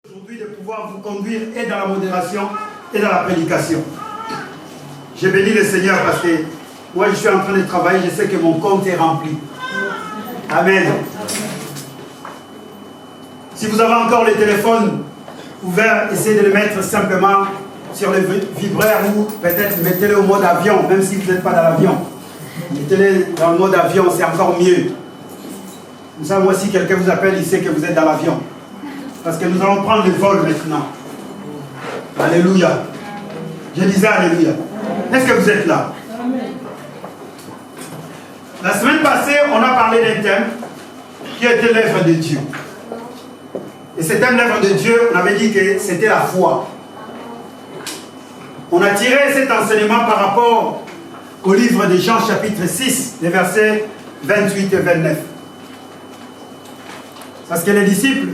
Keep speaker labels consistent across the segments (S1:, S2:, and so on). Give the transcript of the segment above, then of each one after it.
S1: Aujourd'hui de pouvoir vous conduire et dans la modération et dans la prédication. J'ai béni le Seigneur parce que moi je suis en train de travailler, je sais que mon compte est rempli. Amen. Si vous avez encore les téléphones ouverts, essayez de les mettre simplement sur le vibraire ou peut-être mettez-les au mode avion, même si vous n'êtes pas dans l'avion. Mettez-les dans le mode avion, c'est encore mieux. Comme ça, moi, si quelqu'un vous appelle, il sait que vous êtes dans l'avion. Parce que nous allons prendre le vol maintenant. Alléluia. Je disais Alléluia. Est-ce que vous êtes là? La semaine passée, on a parlé d'un thème qui était l'œuvre de Dieu. Et ce thème, l'œuvre de Dieu, on avait dit que c'était la foi. On a tiré cet enseignement par rapport au livre de Jean chapitre 6, les versets 28 et 29. Parce que les disciples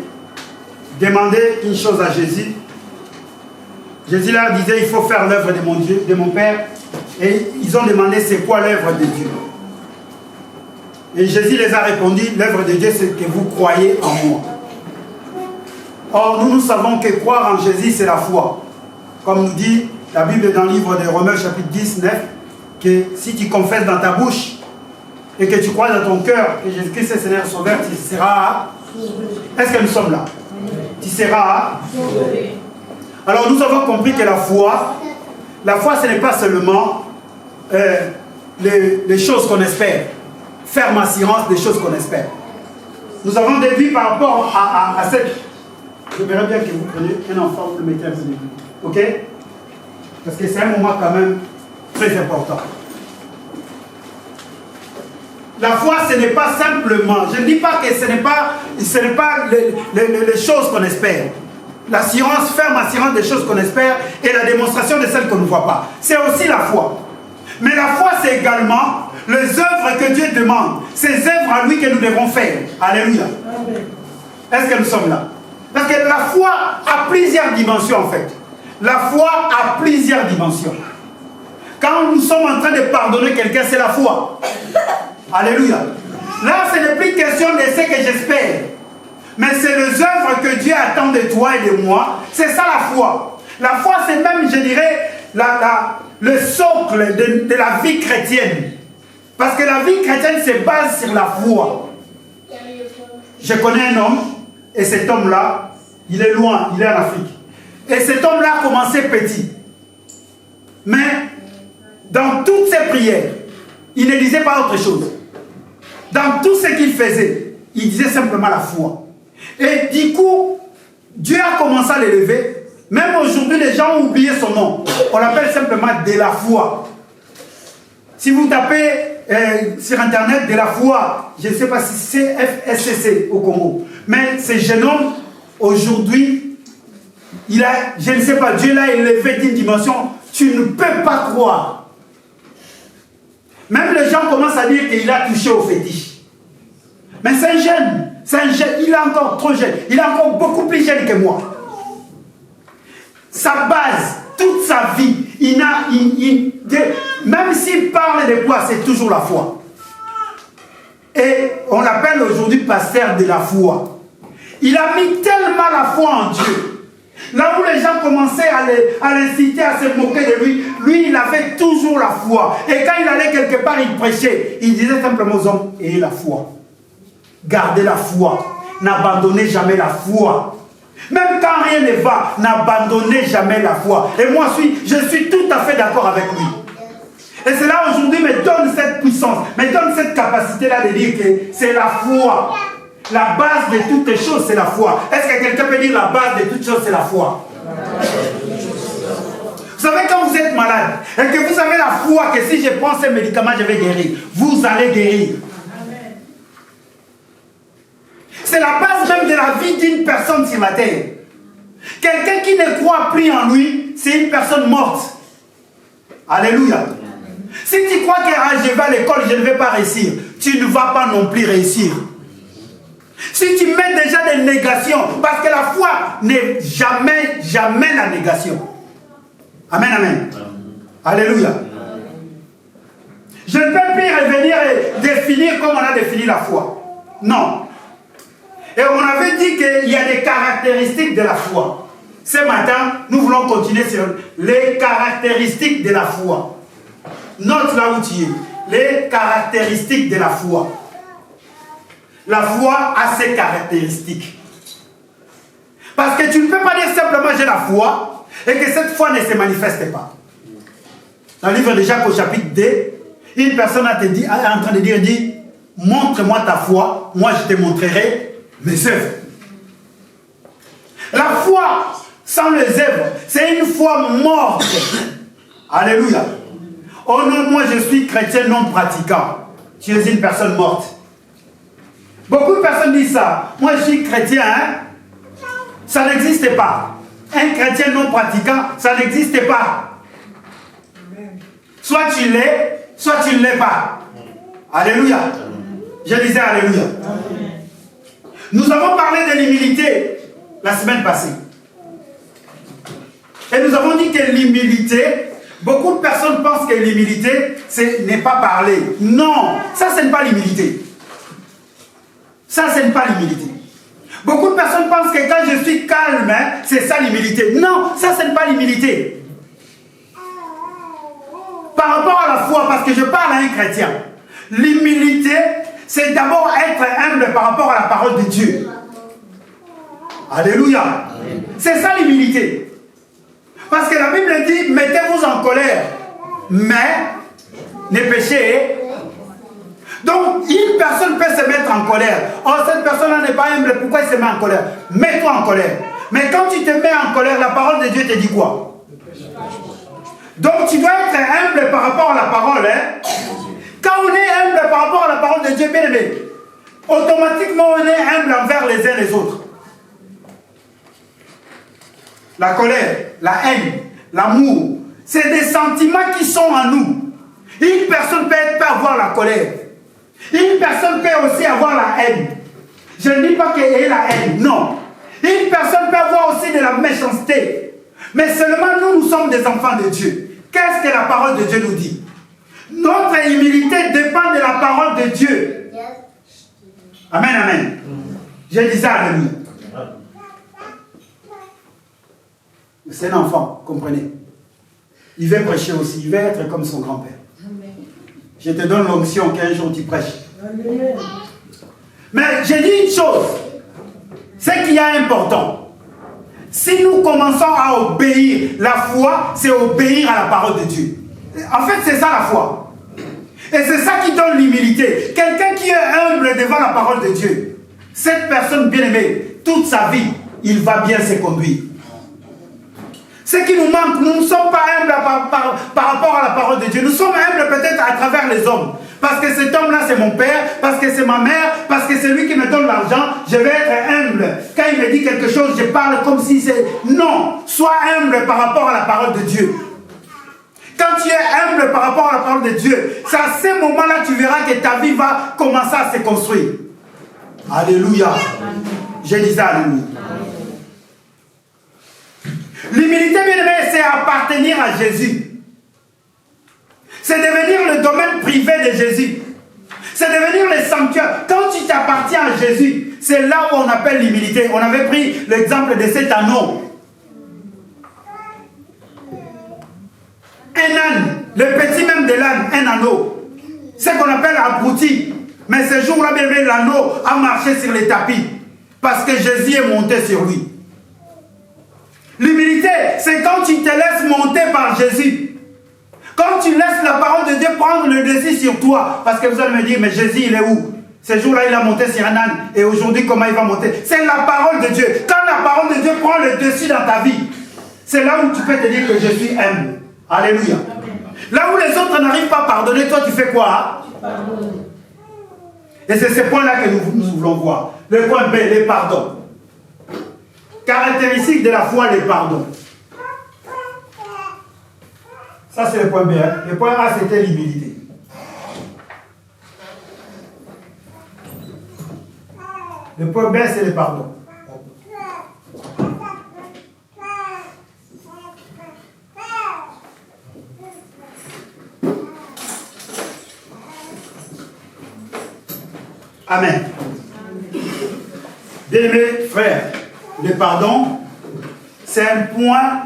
S1: demandaient une chose à Jésus. Jésus leur disait, il faut faire l'œuvre de mon Dieu, de mon Père. Et ils ont demandé, c'est quoi l'œuvre de Dieu? Et Jésus les a répondu, l'œuvre de Dieu, c'est que vous croyez en moi. Or, nous savons que croire en Jésus, c'est la foi. Comme nous dit la Bible dans le livre de Romains, chapitre 19, que si tu confesses dans ta bouche et que tu crois dans ton cœur que Jésus-Christ est Seigneur Sauveur, tu seras... Est-ce que nous sommes là? Tu seras... Alors, nous avons compris que la foi, ce n'est pas seulement les choses qu'on espère. Ferme assurance des choses qu'on espère. Nous avons des vies par rapport à cette... Je verrais bien que vous preniez un enfant, vous le mettez un peu de vie. Ok? Parce que c'est un moment quand même très important. La foi, ce n'est pas simplement, je ne dis pas que ce n'est pas les choses qu'on espère. L'assurance, ferme assurance des choses qu'on espère et la démonstration de celles qu'on ne voit pas. C'est aussi la foi. Mais la foi, c'est également les œuvres que Dieu demande. Ces œuvres à lui que nous devons faire. Alléluia. Est-ce que nous sommes là? Parce que la foi a plusieurs dimensions en fait. La foi a plusieurs dimensions. Quand nous sommes en train de pardonner quelqu'un, c'est la foi. Alléluia. Là, ce n'est plus question de ce que j'espère. Mais c'est les œuvres que Dieu attend de toi et de moi. C'est ça la foi. La foi, c'est même, je dirais, le socle de la vie chrétienne. Parce que la vie chrétienne se base sur la foi. Je connais un homme, et cet homme-là, il est loin, il est en Afrique. Et cet homme-là a commencé petit. Mais, dans toutes ses prières, il ne disait pas autre chose. Dans tout ce qu'il faisait, il disait simplement la foi. Et du coup, Dieu a commencé à l'élever. Même aujourd'hui, les gens ont oublié son nom. On l'appelle simplement de la foi. Si vous tapez sur Internet de la foi, je ne sais pas si c'est FSCC au Congo. Mais ce jeune homme, aujourd'hui, il a, je ne sais pas, Dieu l'a élevé d'une dimension, tu ne peux pas croire. Même les gens commencent à dire qu'il a touché au fétiche. Mais c'est un jeune, il est encore trop jeune, il est encore beaucoup plus jeune que moi. Sa base, toute sa vie, même s'il parle de quoi, c'est toujours la foi. Et on l'appelle aujourd'hui pasteur de la foi. Il a mis tellement la foi en Dieu. Là où les gens commençaient à l'inciter, à se moquer de lui, lui, il avait toujours la foi. Et quand il allait quelque part, il prêchait. Il disait simplement aux hommes, ayez la foi. Gardez la foi. N'abandonnez jamais la foi. Même quand rien ne va, n'abandonnez jamais la foi. Et moi, je suis tout à fait d'accord avec lui. Et cela aujourd'hui me donne cette puissance, me donne cette capacité-là de dire que c'est la foi. La base de toutes les choses, c'est la foi. Est-ce que quelqu'un peut dire la base de toutes choses, c'est la foi? Vous savez, quand vous êtes malade et que vous avez la foi que si je prends ces médicaments, je vais guérir, vous allez guérir. C'est la base même de la vie d'une personne sur la terre. Quelqu'un qui ne croit plus en lui, c'est une personne morte. Alléluia. Si tu crois que je vais à l'école, je ne vais pas réussir, tu ne vas pas non plus réussir. Si tu mets déjà des négations, parce que la foi n'est jamais la négation. Amen, amen. Alléluia. Je ne peux plus revenir et définir comme on a défini la foi. Non. Et on avait dit qu'il y a des caractéristiques de la foi. Ce matin, nous voulons continuer sur les caractéristiques de la foi. Note là où tu es. Les caractéristiques de la foi. La foi a ses caractéristiques. Parce que tu ne peux pas dire simplement j'ai la foi et que cette foi ne se manifeste pas. Dans le livre de Jacques au chapitre 2, une personne est en train de dire, montre-moi ta foi, moi je te montrerai mes œuvres. La foi sans les œuvres, c'est une foi morte. Alléluia. Oh non, moi je suis chrétien non pratiquant. Tu es une personne morte. Beaucoup de personnes disent ça. Moi je suis chrétien, hein? Ça n'existe pas. Un chrétien non pratiquant, ça n'existe pas. Soit tu l'es, soit tu ne l'es pas. Alléluia. Je disais alléluia. Nous avons parlé de l'humilité la semaine passée. Et nous avons dit que l'humilité, beaucoup de personnes pensent que l'humilité, ce n'est pas parler. Non, ça, ce n'est pas l'humilité. Ça, ce n'est pas l'humilité. Beaucoup de personnes pensent que quand je suis calme, hein, c'est ça l'humilité. Non, ça, ce n'est pas l'humilité. Par rapport à la foi, parce que je parle à un chrétien, l'humilité, c'est d'abord être humble par rapport à la parole de Dieu. Alléluia. C'est ça l'humilité. Parce que la Bible dit, mettez-vous en colère, mais ne péchez. Donc, une personne peut se mettre en colère. Oh, cette personne-là n'est pas humble, pourquoi il se met en colère? Mets-toi en colère. Mais quand tu te mets en colère, la parole de Dieu te dit quoi? Donc, tu dois être humble par rapport à la parole. Hein? Quand on est humble par rapport à la parole de Dieu, bien aimé, automatiquement, on est humble envers les uns les autres. La colère, la haine, l'amour, c'est des sentiments qui sont en nous. Une personne peut avoir la colère. Une personne peut aussi avoir la haine. Je ne dis pas qu'il y ait la haine, non. Une personne peut avoir aussi de la méchanceté. Mais seulement nous sommes des enfants de Dieu. Qu'est-ce que la parole de Dieu nous dit? Notre humilité dépend de la parole de Dieu. Amen, amen. Je disais alléluia. C'est un enfant, comprenez. Il veut prêcher aussi, il veut être comme son grand-père. Je te donne l'onction qu'un jour tu prêches. Mais j'ai dit une chose, c'est qu'il y a important. Si nous commençons à obéir, la foi, c'est obéir à la parole de Dieu. En fait, c'est ça la foi. Et c'est ça qui donne l'humilité. Quelqu'un qui est humble devant la parole de Dieu, cette personne bien-aimée, toute sa vie, il va bien se conduire. Ce qui nous manque, nous ne sommes pas humbles par rapport à la parole de Dieu. Nous sommes humbles peut-être à travers les hommes. Parce que cet homme-là, c'est mon père, parce que c'est ma mère, parce que c'est lui qui me donne l'argent, je vais être humble. Quand il me dit quelque chose, je parle comme si c'est... Non, sois humble par rapport à la parole de Dieu. Quand tu es humble par rapport à la parole de Dieu, c'est à ce moment-là que tu verras que ta vie va commencer à se construire. Alléluia. Je disais alléluia. L'humilité, bien aimé, c'est appartenir à Jésus. C'est devenir le domaine privé de Jésus. C'est devenir le sanctuaire. Quand tu t'appartiens à Jésus, c'est là où on appelle l'humilité. On avait pris l'exemple de cet anneau. Un âne, le petit même de l'âne, un anneau. C'est ce qu'on appelle abruti. Mais ce jour-là, bien aimé, l'anneau a marché sur les tapis. Parce que Jésus est monté sur lui. L'humilité, c'est quand tu te laisses monter par Jésus. Quand tu laisses la parole de Dieu prendre le dessus sur toi. Parce que vous allez me dire, mais Jésus, il est où? Ce jour-là, il a monté sur un âne. Et aujourd'hui, comment il va monter? C'est la parole de Dieu. Quand la parole de Dieu prend le dessus dans ta vie, c'est là où tu peux te dire que je suis humble. Alléluia. Là où les autres n'arrivent pas à pardonner, toi, tu fais quoi? Et c'est ce point-là que nous voulons voir. Le point B, les pardons. Caractéristique de la foi, les pardons. Ça, c'est le point B. Hein. Le point A, c'était l'humilité. Le point B, c'est le pardon. Amen. Bien-aimés frères, le pardon, c'est un point,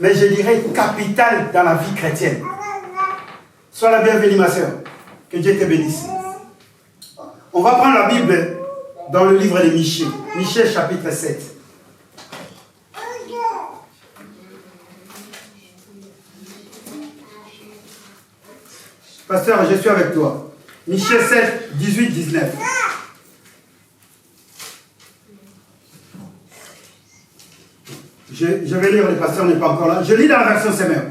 S1: mais je dirais capital dans la vie chrétienne. Sois la bienvenue, ma soeur. Que Dieu te bénisse. On va prendre la Bible dans le livre de Michée. Michée, chapitre 7. Pasteur, je suis avec toi. Michée 7, 18, 19. Je vais lire, le pasteur n'est pas encore là. Je lis dans la version Semeur.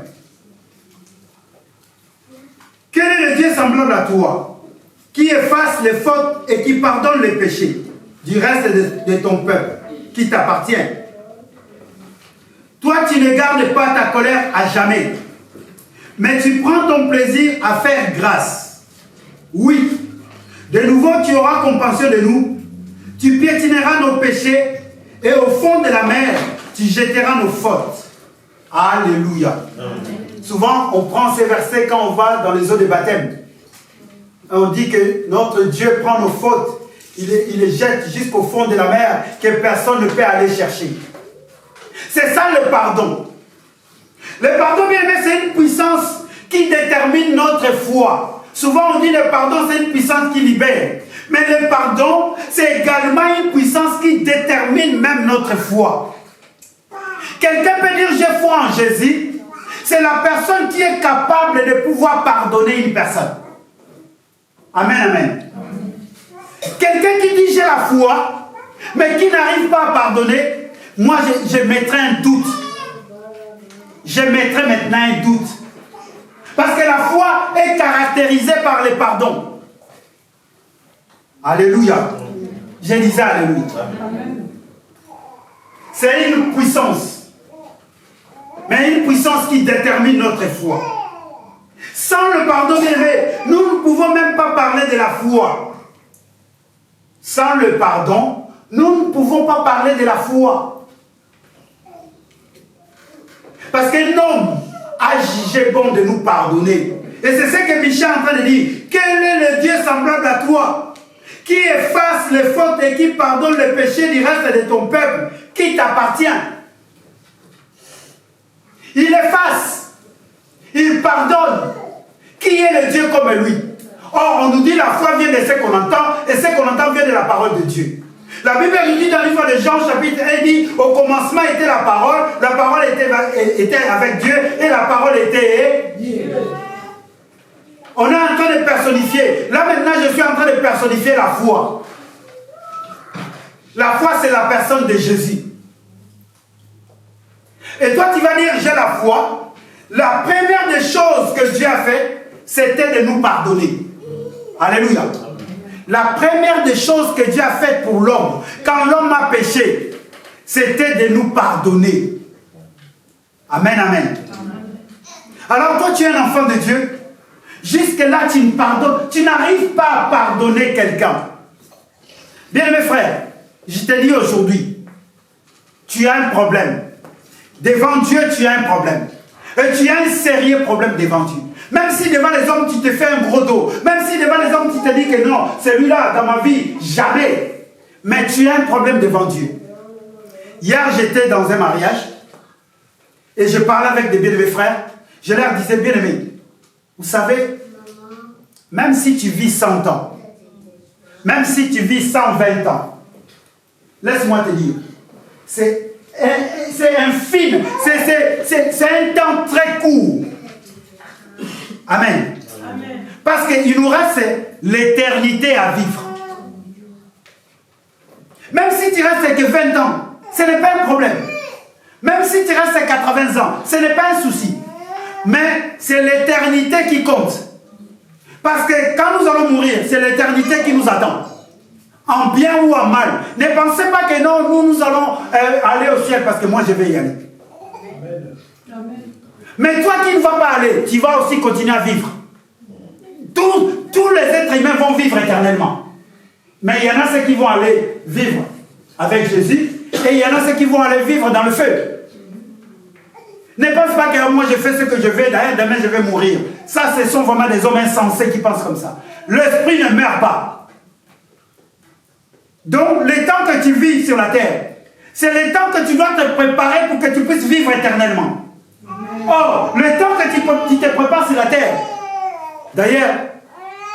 S1: Quel est le Dieu semblable à toi, qui efface les fautes et qui pardonne les péchés du reste de ton peuple, qui t'appartient? Toi, tu ne gardes pas ta colère à jamais, mais tu prends ton plaisir à faire grâce. Oui, de nouveau tu auras compassion de nous, tu piétineras nos péchés et au fond de la mer, tu jetteras nos fautes. Alléluia. Amen. Souvent, on prend ces versets quand on va dans les eaux de baptême. On dit que notre Dieu prend nos fautes, il les jette jusqu'au fond de la mer, que personne ne peut aller chercher. C'est ça le pardon. Le pardon, bien aimé, c'est une puissance qui détermine notre foi. Souvent, on dit le pardon, c'est une puissance qui libère. Mais le pardon, c'est également une puissance qui détermine même notre foi. Quelqu'un peut dire, j'ai foi en Jésus. C'est la personne qui est capable de pouvoir pardonner une personne. Amen, amen. Quelqu'un qui dit, j'ai la foi, mais qui n'arrive pas à pardonner, moi, je mettrai un doute. Je mettrai maintenant un doute. Parce que la foi est caractérisée par le pardon. Alléluia. Je disais alléluia. C'est une puissance. Mais une puissance qui détermine notre foi. Sans le pardon, nous ne pouvons même pas parler de la foi. Sans le pardon, nous ne pouvons pas parler de la foi. Parce que l'homme a jugé bon de nous pardonner. Et c'est ce que Michée est en train de dire. Quel est le Dieu semblable à toi, qui efface les fautes et qui pardonne les péchés du reste de ton peuple, qui t'appartient? Il efface, il pardonne. Qui est le Dieu comme lui? Or, on nous dit la foi vient de ce qu'on entend, et ce qu'on entend vient de la parole de Dieu. La Bible nous dit dans le livre de Jean, chapitre 1, dit, au commencement était la parole était avec Dieu, et la parole était Dieu. On est en train de personnifier. Là maintenant, je suis en train de personnifier la foi. La foi, c'est la personne de Jésus. Et toi, tu vas dire, j'ai la foi. La première des choses que Dieu a fait, c'était de nous pardonner. Alléluia. La première des choses que Dieu a faites pour l'homme, quand l'homme a péché, c'était de nous pardonner. Amen, amen. Alors toi, tu es un enfant de Dieu. Jusque-là, tu ne pardonnes, tu n'arrives pas à pardonner quelqu'un. Bien, mes frères, je te dis aujourd'hui, tu as un problème. Devant Dieu, tu as un problème. Et tu as un sérieux problème devant Dieu. Même si devant les hommes, tu te fais un gros dos. Même si devant les hommes, tu te dis que non, celui-là, dans ma vie, jamais. Mais tu as un problème devant Dieu. Hier, j'étais dans un mariage. Et je parlais avec des bien-aimés frères. Je leur disais, bien-aimés, vous savez, même si tu vis 100 ans, même si tu vis 120 ans, laisse-moi te dire, c'est infime, c'est un temps très court. Amen. Amen. Parce qu'il nous reste l'éternité à vivre. Même si tu restes que 20 ans, ce n'est pas un problème. Même si tu restes 80 ans, ce n'est pas un souci. Mais c'est l'éternité qui compte. Parce que quand nous allons mourir, c'est l'éternité qui nous attend. En bien ou en mal. Ne pensez pas que non, nous allons aller au ciel parce que moi je vais y aller. Amen. Mais toi qui ne vas pas aller, tu vas aussi continuer à vivre. Tous les êtres humains vont vivre éternellement. Mais il y en a ceux qui vont aller vivre avec Jésus et il y en a ceux qui vont aller vivre dans le feu. Ne pense pas que moi je fais ce que je veux, d'ailleurs demain je vais mourir. Ça, ce sont vraiment des hommes insensés qui pensent comme ça. L'esprit ne meurt pas. Donc, le temps que tu vis sur la terre, c'est le temps que tu dois te préparer pour que tu puisses vivre éternellement. Or, le temps que tu te prépares sur la terre. D'ailleurs,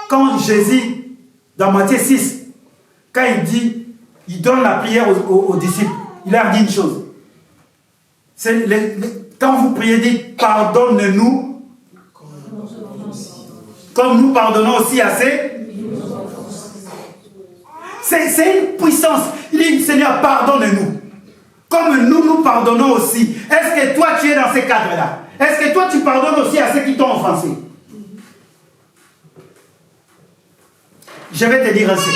S1: quand Jésus, dans Matthieu 6, quand il dit, il donne la prière aux disciples, il leur dit une chose. Quand vous priez, dites, pardonne-nous, comme nous pardonnons aussi à ces. C'est une puissance. Il dit, Seigneur, pardonne-nous. Comme nous pardonnons aussi. Est-ce que toi, tu es dans ces cadres-là? Est-ce que toi, tu pardonnes aussi à ceux qui t'ont offensé? Je vais te dire un secret.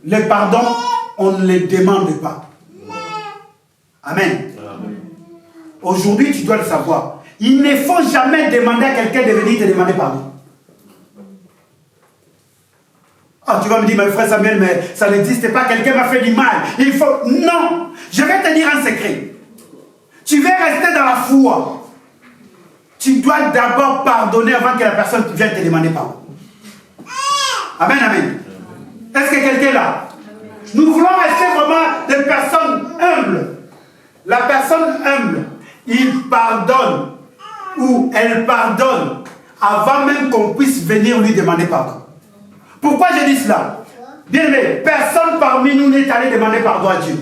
S1: Le pardon, on ne le demande pas. Amen. Aujourd'hui, tu dois le savoir. Il ne faut jamais demander à quelqu'un de venir te demander pardon. Ah, tu vas me dire, mon frère Samuel, mais ça n'existe pas, quelqu'un m'a fait du mal. Il faut... Non. Je vais te dire un secret. Tu veux rester dans la foi. Tu dois d'abord pardonner avant que la personne vienne te demander pardon. Amen, amen. Est-ce que quelqu'un est là? Nous voulons rester vraiment des personnes humbles. La personne humble, il pardonne ou elle pardonne avant même qu'on puisse venir lui demander pardon. Pourquoi je dis cela? Bien aimé, personne parmi nous n'est allé demander pardon à Dieu.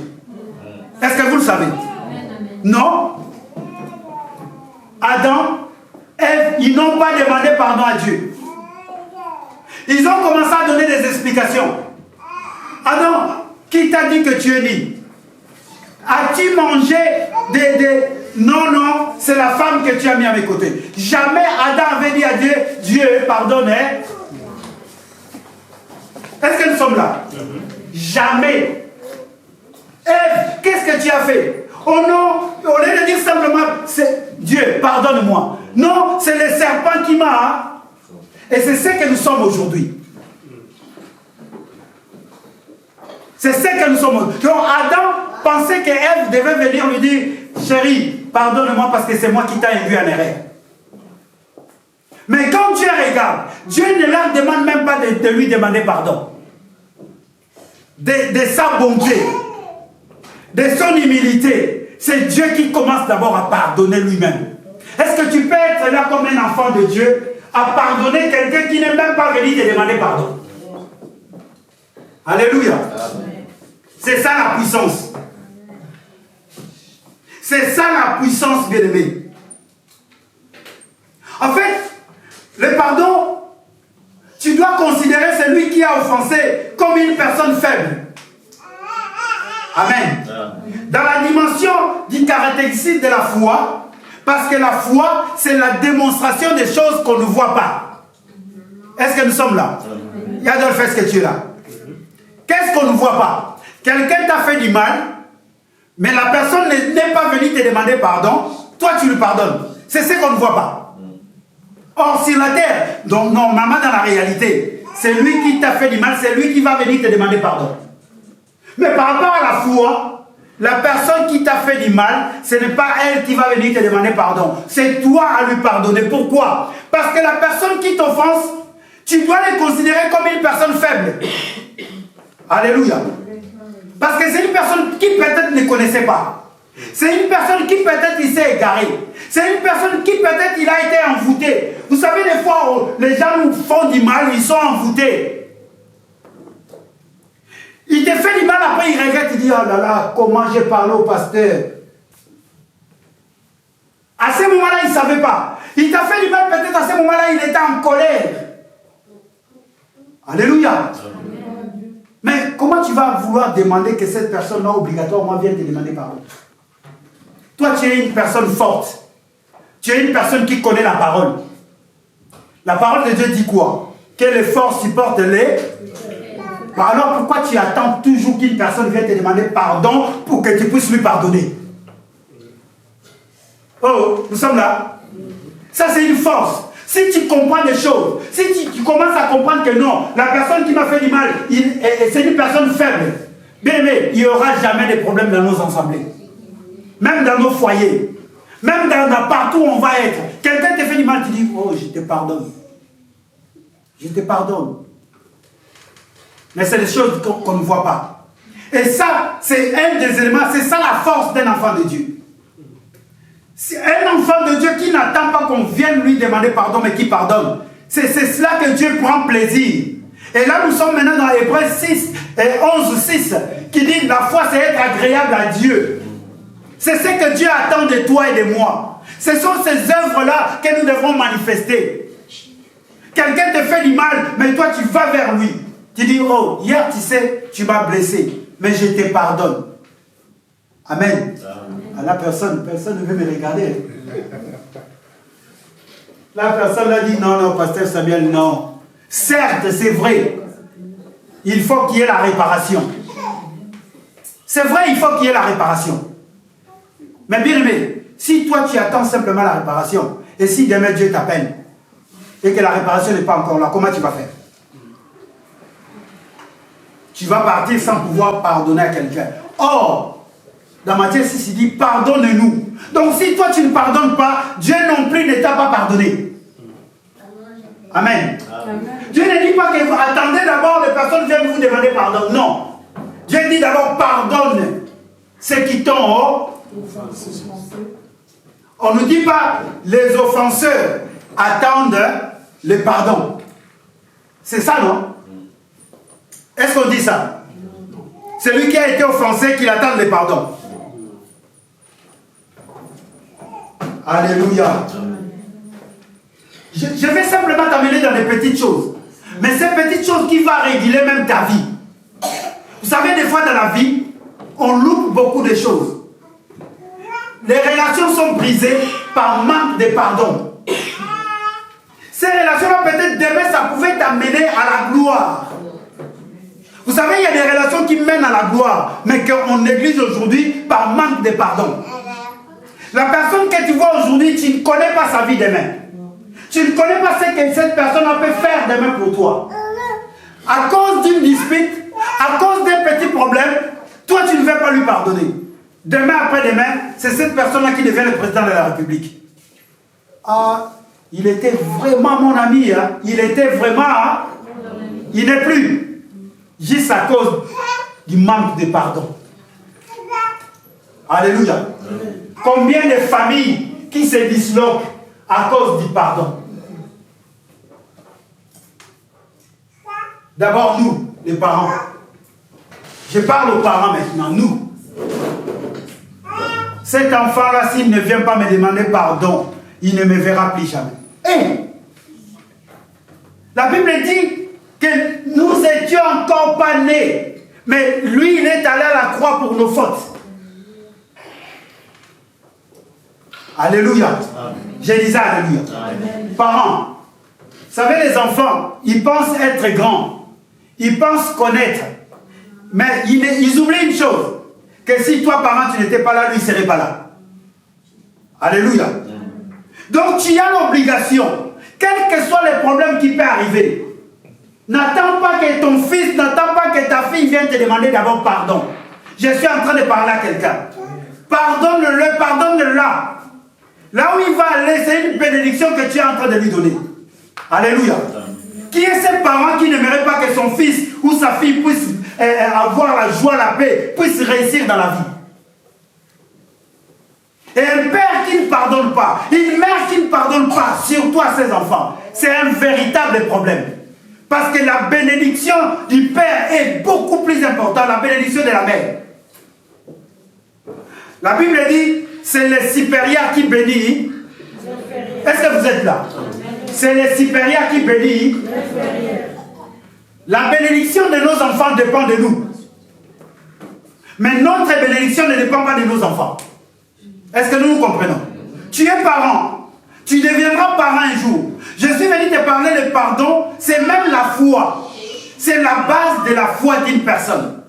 S1: Est-ce que vous le savez? Non. Adam, Ève, ils n'ont pas demandé pardon à Dieu. Ils ont commencé à donner des explications. Adam, qui t'a dit que tu es libre? As-tu mangé des... Non, non, c'est la femme que tu as mis à mes côtés. Jamais Adam avait dit à Dieu, Dieu, pardonne. Est-ce que nous sommes là? Jamais. Ève, qu'est-ce que tu as fait? Oh non, au lieu de dire simplement, c'est Dieu, pardonne-moi. Non, c'est le serpent qui m'a... Et c'est ce que nous sommes aujourd'hui. C'est ce que nous sommes aujourd'hui. Donc Adam pensait que Ève devait venir lui dire, chérie, pardonne-moi parce que c'est moi qui t'ai induit en erreur. Mais quand Dieu regarde, Dieu ne leur demande même pas de lui demander pardon. De sa bonté, de son humilité. C'est Dieu qui commence d'abord à pardonner lui-même. Est-ce que tu peux être là comme un enfant de Dieu à pardonner quelqu'un qui n'est même pas venu te demander pardon? Alléluia. C'est ça la puissance. C'est ça la puissance, bien-aimée. En fait, le pardon, tu dois considérer celui qui a offensé comme une personne faible. Amen. Dans la dimension du caractéristique de la foi, parce que la foi, c'est la démonstration des choses qu'on ne voit pas. Est-ce que nous sommes là? Yadolphe, est-ce que tu es là? Qu'est-ce qu'on ne voit pas? Quelqu'un t'a fait du mal, mais la personne n'est pas venue te demander pardon, toi tu lui pardonnes. C'est ce qu'on ne voit pas. Or, sur la terre, donc normalement dans la réalité, c'est lui qui t'a fait du mal, c'est lui qui va venir te demander pardon. Mais par rapport à la foi, la personne qui t'a fait du mal, ce n'est pas elle qui va venir te demander pardon. C'est toi à lui pardonner. Pourquoi? Parce que la personne qui t'offense, tu dois les considérer comme une personne faible. Alléluia. Parce que c'est une personne qui peut-être ne connaissait pas. C'est une personne qui peut-être il s'est égaré. C'est une personne qui peut-être il a été envoûté. Vous savez, des fois, les gens nous font du mal, ils sont envoûtés. Il te fait du mal, après il regrette, il dit, oh là là, comment j'ai parlé au pasteur. À ce moment-là, il ne savait pas. Il t'a fait du mal, peut-être à ce moment-là, il était en colère. Alléluia. Mais comment tu vas vouloir demander que cette personne-là, obligatoirement, vienne te demander pardon? Toi, tu es une personne forte. Tu es une personne qui connaît la parole. La parole de Dieu dit quoi? Que les forts supportent les... Alors pourquoi tu attends toujours qu'une personne vienne te demander pardon pour que tu puisses lui pardonner? Oh, nous sommes là. Ça, c'est une force. Si tu comprends des choses, si tu commences à comprendre que non, la personne qui m'a fait du mal, c'est une personne faible, bien aimé, il n'y aura jamais de problème dans nos assemblées. Même dans nos foyers. Même dans partout où on va être. Quelqu'un te fait du mal, tu dis, oh, je te pardonne. Je te pardonne. Mais c'est des choses qu'on ne voit pas. Et ça, c'est un des éléments, c'est ça la force d'un enfant de Dieu. C'est un enfant de Dieu qui n'attend pas qu'on vienne lui demander pardon, mais qui pardonne. C'est cela que Dieu prend plaisir. Et là, nous sommes maintenant dans Hébreux 6 et 11, 6, qui dit la foi, c'est être agréable à Dieu. C'est ce que Dieu attend de toi et de moi. Ce sont ces œuvres-là que nous devons manifester. Quelqu'un te fait du mal, mais toi, tu vas vers lui. Tu dis, oh, hier, tu sais, tu m'as blessé, mais je te pardonne. Amen. Ah, la personne ne veut me regarder. La personne a dit, non, pasteur Samuel, non. Certes, c'est vrai. Il faut qu'il y ait la réparation. C'est vrai, il faut qu'il y ait la réparation. Mais bien aimé, si toi tu attends simplement la réparation, et si demain Dieu t'appelle, et que la réparation n'est pas encore là, comment tu vas faire? Tu vas partir sans pouvoir pardonner à quelqu'un. Or, dans Matthieu 6, il dit, pardonne-nous. Donc si toi tu ne pardonnes pas, Dieu non plus ne t'a pas pardonné. Amen. Amen. Dieu ne dit pas que vous attendez d'abord les personnes viennent vous demander pardon. Non. Dieu dit d'abord pardonne ceux qui t'ont offensé. On ne dit pas les offenseurs attendent le pardon. C'est ça, non? Est-ce qu'on dit ça? C'est lui qui a été offensé qu'il attend le pardon. Alléluia. Je vais simplement t'amener dans des petites choses. Mais ces petites choses qui vont réguler même ta vie. Vous savez, des fois dans la vie, on loupe beaucoup de choses. Les relations sont brisées par manque de pardon. Ces relations-là, peut-être demain, ça pouvait t'amener à la gloire. Vous savez, il y a des relations qui mènent à la gloire, mais qu'on néglige aujourd'hui par manque de pardon. La personne que tu vois aujourd'hui, tu ne connais pas sa vie demain. Tu ne connais pas ce que cette personne peut faire demain pour toi. À cause d'une dispute, à cause d'un petit problème, toi tu ne veux pas lui pardonner. Demain après-demain, c'est cette personne-là qui devient le président de la République. Ah, il était vraiment mon ami, hein. Il était vraiment... Hein. Il n'est plus. Juste à cause du manque de pardon. Alléluia. Combien de familles qui se disloquent à cause du pardon? D'abord nous, les parents. Je parle aux parents maintenant, nous. Cet enfant-là, s'il ne vient pas me demander pardon, il ne me verra plus jamais. Et la Bible dit que nous étions encore pas nés, mais lui, il est allé à la croix pour nos fautes. Alléluia. Amen. Je disais alléluia. Amen. Parents, vous savez, les enfants, ils pensent être grands. Ils pensent connaître. Mais ils oublient une chose. Que si toi, parent, tu n'étais pas là, lui, il ne serait pas là. Alléluia. Donc, tu as l'obligation, quels que soient les problèmes qui peuvent arriver, n'attends pas que ton fils, n'attends pas que ta fille vienne te demander d'abord pardon. Je suis en train de parler à quelqu'un. Pardonne-le, pardonne-la. Là où il va aller, c'est une bénédiction que tu es en train de lui donner. Alléluia. Qui est ce parent qui n'aimerait pas que son fils ou sa fille puisse avoir la joie, la paix, puisse réussir dans la vie? Et un père qui ne pardonne pas, une mère qui ne pardonne pas, surtout à ses enfants, c'est un véritable problème. Parce que la bénédiction du père est beaucoup plus importante, la bénédiction de la mère. La Bible dit, c'est le supérieur qui bénit. Est-ce que vous êtes là? C'est le supérieur qui bénit. La bénédiction de nos enfants dépend de nous. Mais notre bénédiction ne dépend pas de nos enfants. Est-ce que nous nous comprenons? Tu es parent. Tu deviendras parent un jour. Je suis venu te parler de pardon. C'est même la foi. C'est la base de la foi d'une personne.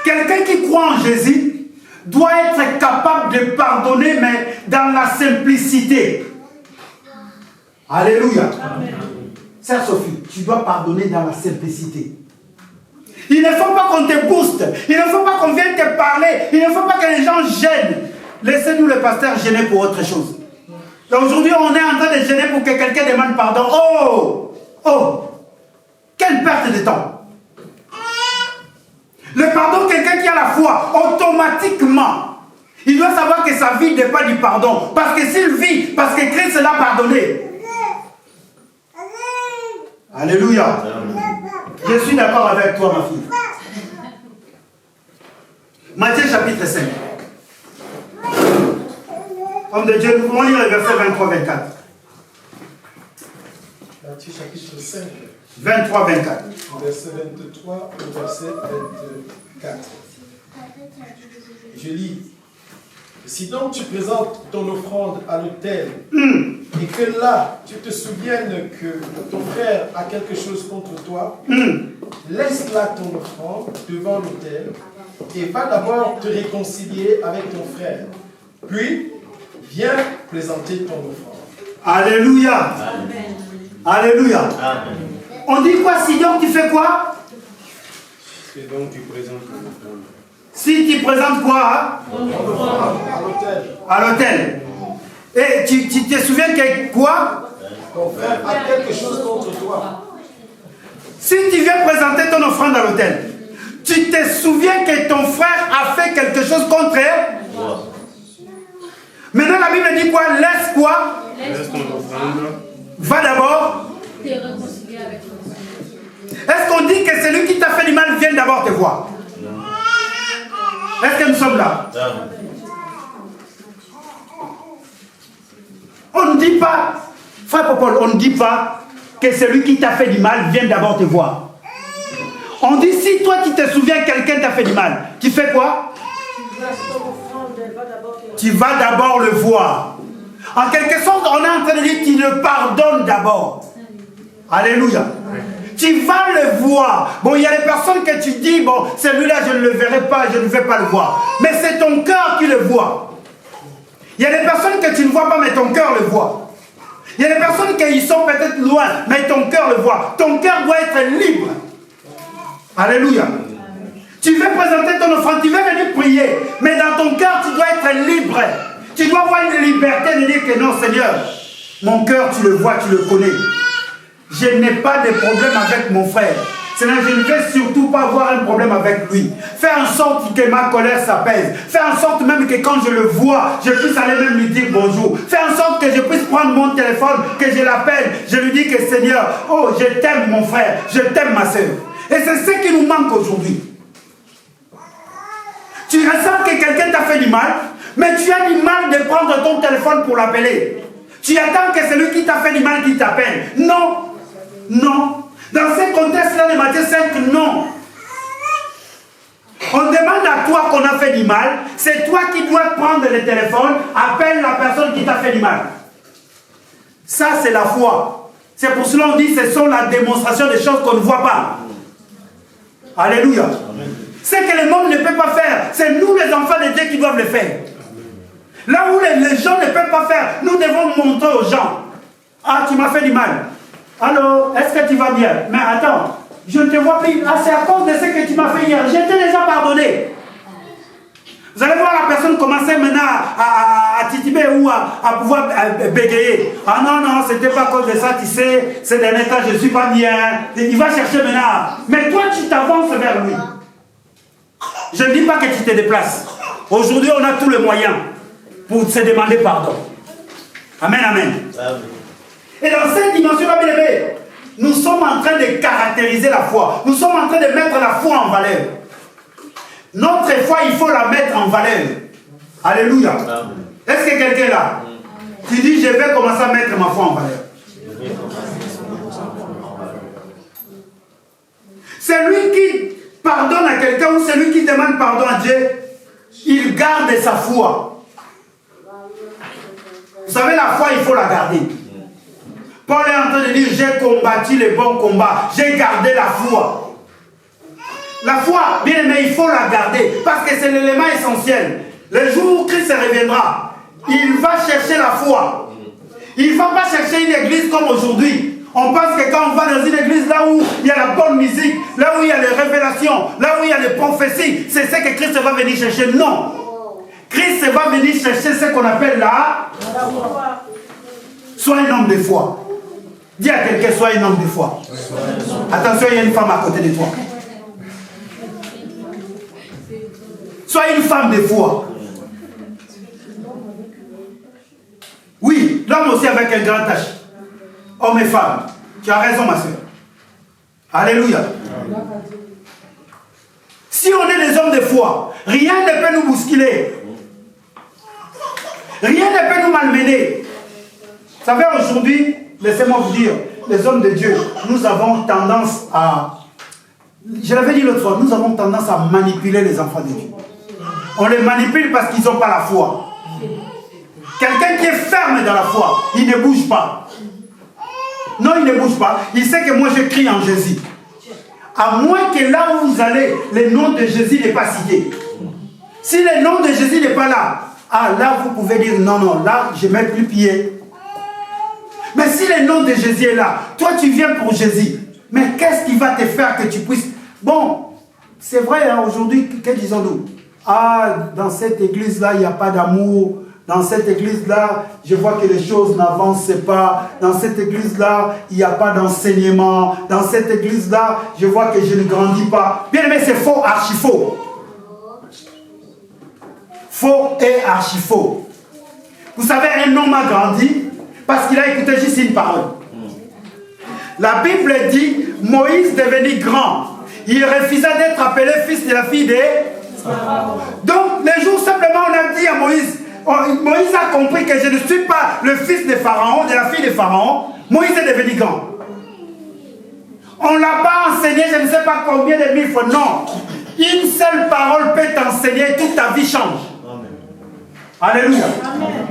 S1: Quelqu'un qui croit en Jésus doit être capable de pardonner, mais dans la simplicité. Alléluia. Amen. Sœur Sophie, tu dois pardonner dans la simplicité. Il ne faut pas qu'on te booste. Il ne faut pas qu'on vienne te parler. Il ne faut pas que les gens gênent. Laissez-nous le pasteur gêner pour autre chose. Aujourd'hui, on est en train de gêner pour que quelqu'un demande pardon. Oh! Oh! Quelle perte de temps! Le pardon, quelqu'un qui a la foi, automatiquement, il doit savoir que sa vie n'est pas du pardon. Parce que s'il vit, parce que Christ l'a pardonné. Alléluia. Je suis d'accord avec toi, ma fille. Matthieu chapitre 5. Homme de Dieu, nous allons lire le verset 23-24.
S2: Matthieu chapitre 5.
S1: 23-24.
S2: Verset 23 au verset 24. Je lis. Si donc tu présentes ton offrande à l'autel et que là tu te souviennes que ton frère a quelque chose contre toi, laisse là ton offrande devant l'autel et va d'abord te réconcilier avec ton frère. Puis viens présenter ton offrande.
S1: Alléluia.
S3: Amen.
S1: Alléluia.
S3: Amen.
S1: On dit quoi? Si donc tu fais quoi?
S4: Si donc tu présentes ton offrande.
S1: Si tu présentes quoi?
S2: À l'autel.
S1: À l'autel. Et tu te souviens que quoi?
S2: Ton frère a quelque chose contre toi.
S1: Si tu viens présenter ton offrande à l'autel, tu te souviens que ton frère a fait quelque chose contre elle? Maintenant la Bible dit quoi? Laisse quoi?
S4: Laisse ton offrande.
S1: Va d'abord.
S5: T'es réconcilié avec toi.
S1: Est-ce qu'on dit que celui qui t'a fait du mal vient d'abord te voir? Est-ce que nous sommes là? On ne dit pas, frère Popol, on ne dit pas que celui qui t'a fait du mal vient d'abord te voir. On dit si toi tu te souviens que quelqu'un t'a fait du mal, tu fais quoi? Tu vas d'abord le voir. En quelque sorte, on est en train de dire tu le pardonnes d'abord. Alléluia. Tu vas le voir. Bon, il y a des personnes que tu dis, bon, celui-là, je ne le verrai pas, je ne vais pas le voir. Mais c'est ton cœur qui le voit. Il y a des personnes que tu ne vois pas, mais ton cœur le voit. Il y a des personnes qui sont peut-être loin, mais ton cœur le voit. Ton cœur doit être libre. Alléluia. Tu veux présenter ton offrande, tu veux venir prier, mais dans ton cœur, tu dois être libre. Tu dois avoir une liberté de dire que non, Seigneur, mon cœur, tu le vois, tu le connais. Je n'ai pas de problème avec mon frère. Seigneur, je ne vais surtout pas avoir un problème avec lui. Fais en sorte que ma colère s'apaise. Fais en sorte même que quand je le vois, je puisse aller même lui dire bonjour. Fais en sorte que je puisse prendre mon téléphone, que je l'appelle. Je lui dis que Seigneur, oh, je t'aime mon frère, je t'aime ma soeur. Et c'est ce qui nous manque aujourd'hui. Tu ressens que quelqu'un t'a fait du mal, mais tu as du mal de prendre ton téléphone pour l'appeler. Tu attends que celui qui t'a fait du mal qui t'appelle. Non. Non. Dans ce contexte-là de Matthieu 5, non. On demande à toi qu'on a fait du mal. C'est toi qui dois prendre le téléphone, appelle la personne qui t'a fait du mal. Ça, c'est la foi. C'est pour cela qu'on dit que ce sont la démonstration des choses qu'on ne voit pas. Alléluia. Ce que le monde ne peut pas faire, c'est nous les enfants de Dieu qui doivent le faire. Là où les gens ne peuvent pas faire, nous devons montrer aux gens. Ah, tu m'as fait du mal. Alors, est-ce que tu vas bien? Mais attends, je ne te vois plus. Ah, c'est à cause de ce que tu m'as fait hier. Je t'ai déjà pardonné. Vous allez voir la personne commencer maintenant à tituber ou à pouvoir bégayer. Ah non, non, c'était pas à cause de ça, tu sais, ces derniers temps, je ne suis pas bien. Il va chercher maintenant. Mais toi, tu t'avances vers lui. Je ne dis pas que tu te déplaces. Aujourd'hui, on a tous les moyens pour se demander pardon. Amen, amen. Et dans cette dimension-là, bien aimé, nous sommes en train de caractériser la foi. Nous sommes en train de mettre la foi en valeur. Notre foi, il faut la mettre en valeur. Alléluia. Est-ce que quelqu'un est là? Tu dis, je vais commencer à mettre ma foi en valeur. Celui qui pardonne à quelqu'un ou celui qui demande pardon à Dieu, il garde sa foi. Vous savez, la foi, il faut la garder. Paul est en train de dire, j'ai combattu le bon combat, j'ai gardé la foi. La foi, bien aimé, il faut la garder, parce que c'est l'élément essentiel. Le jour où Christ reviendra, il va chercher la foi. Il ne va pas chercher une église comme aujourd'hui. On pense que quand on va dans une église là où il y a la bonne musique, là où il y a les révélations, là où il y a les prophéties, c'est ce que Christ va venir chercher. Non. Christ va venir chercher ce qu'on appelle la foi. Sois un homme de foi. Dis à quelqu'un, sois un homme de foi. Attention, il y a une femme à côté de toi. Sois une femme de foi. Oui, l'homme aussi avec un grand H. Homme et femme. Tu as raison, ma soeur. Alléluia. Si on est des hommes de foi, rien ne peut nous bousculer. Rien ne peut nous malmener. Vous savez, aujourd'hui, laissez-moi vous dire, les hommes de Dieu, nous avons tendance à... Je l'avais dit l'autre fois, nous avons tendance à manipuler les enfants de Dieu. On les manipule parce qu'ils n'ont pas la foi. Quelqu'un qui est ferme dans la foi, il ne bouge pas. Non, il ne bouge pas. Il sait que moi, je crie en Jésus. À moins que là où vous allez, le nom de Jésus n'est pas cité. Si le nom de Jésus n'est pas là, ah là, vous pouvez dire non, non, là, je ne mets plus pied. Mais si le nom de Jésus est là, toi, tu viens pour Jésus. Mais qu'est-ce qui va te faire que tu puisses... Bon, c'est vrai, hein, aujourd'hui, que disons-nous? Ah, dans cette église-là, il n'y a pas d'amour. Dans cette église-là, je vois que les choses n'avancent pas. Dans cette église-là, il n'y a pas d'enseignement. Dans cette église-là, je vois que je ne grandis pas. Bien aimé, c'est faux, archi faux. Faux et archi faux. Vous savez, un homme a grandi parce qu'il a écouté juste une parole. La Bible dit, Moïse devenait grand. Il refusa d'être appelé fils de la fille des... Donc, les jours simplement, on a dit à Moïse, Moïse a compris que je ne suis pas le fils de Pharaon, de la fille de Pharaon. Moïse est devenu grand. On ne l'a pas enseigné, je ne sais pas combien de mille fois. Non. Une seule parole peut t'enseigner, toute ta vie change. Amen. Alléluia. Amen.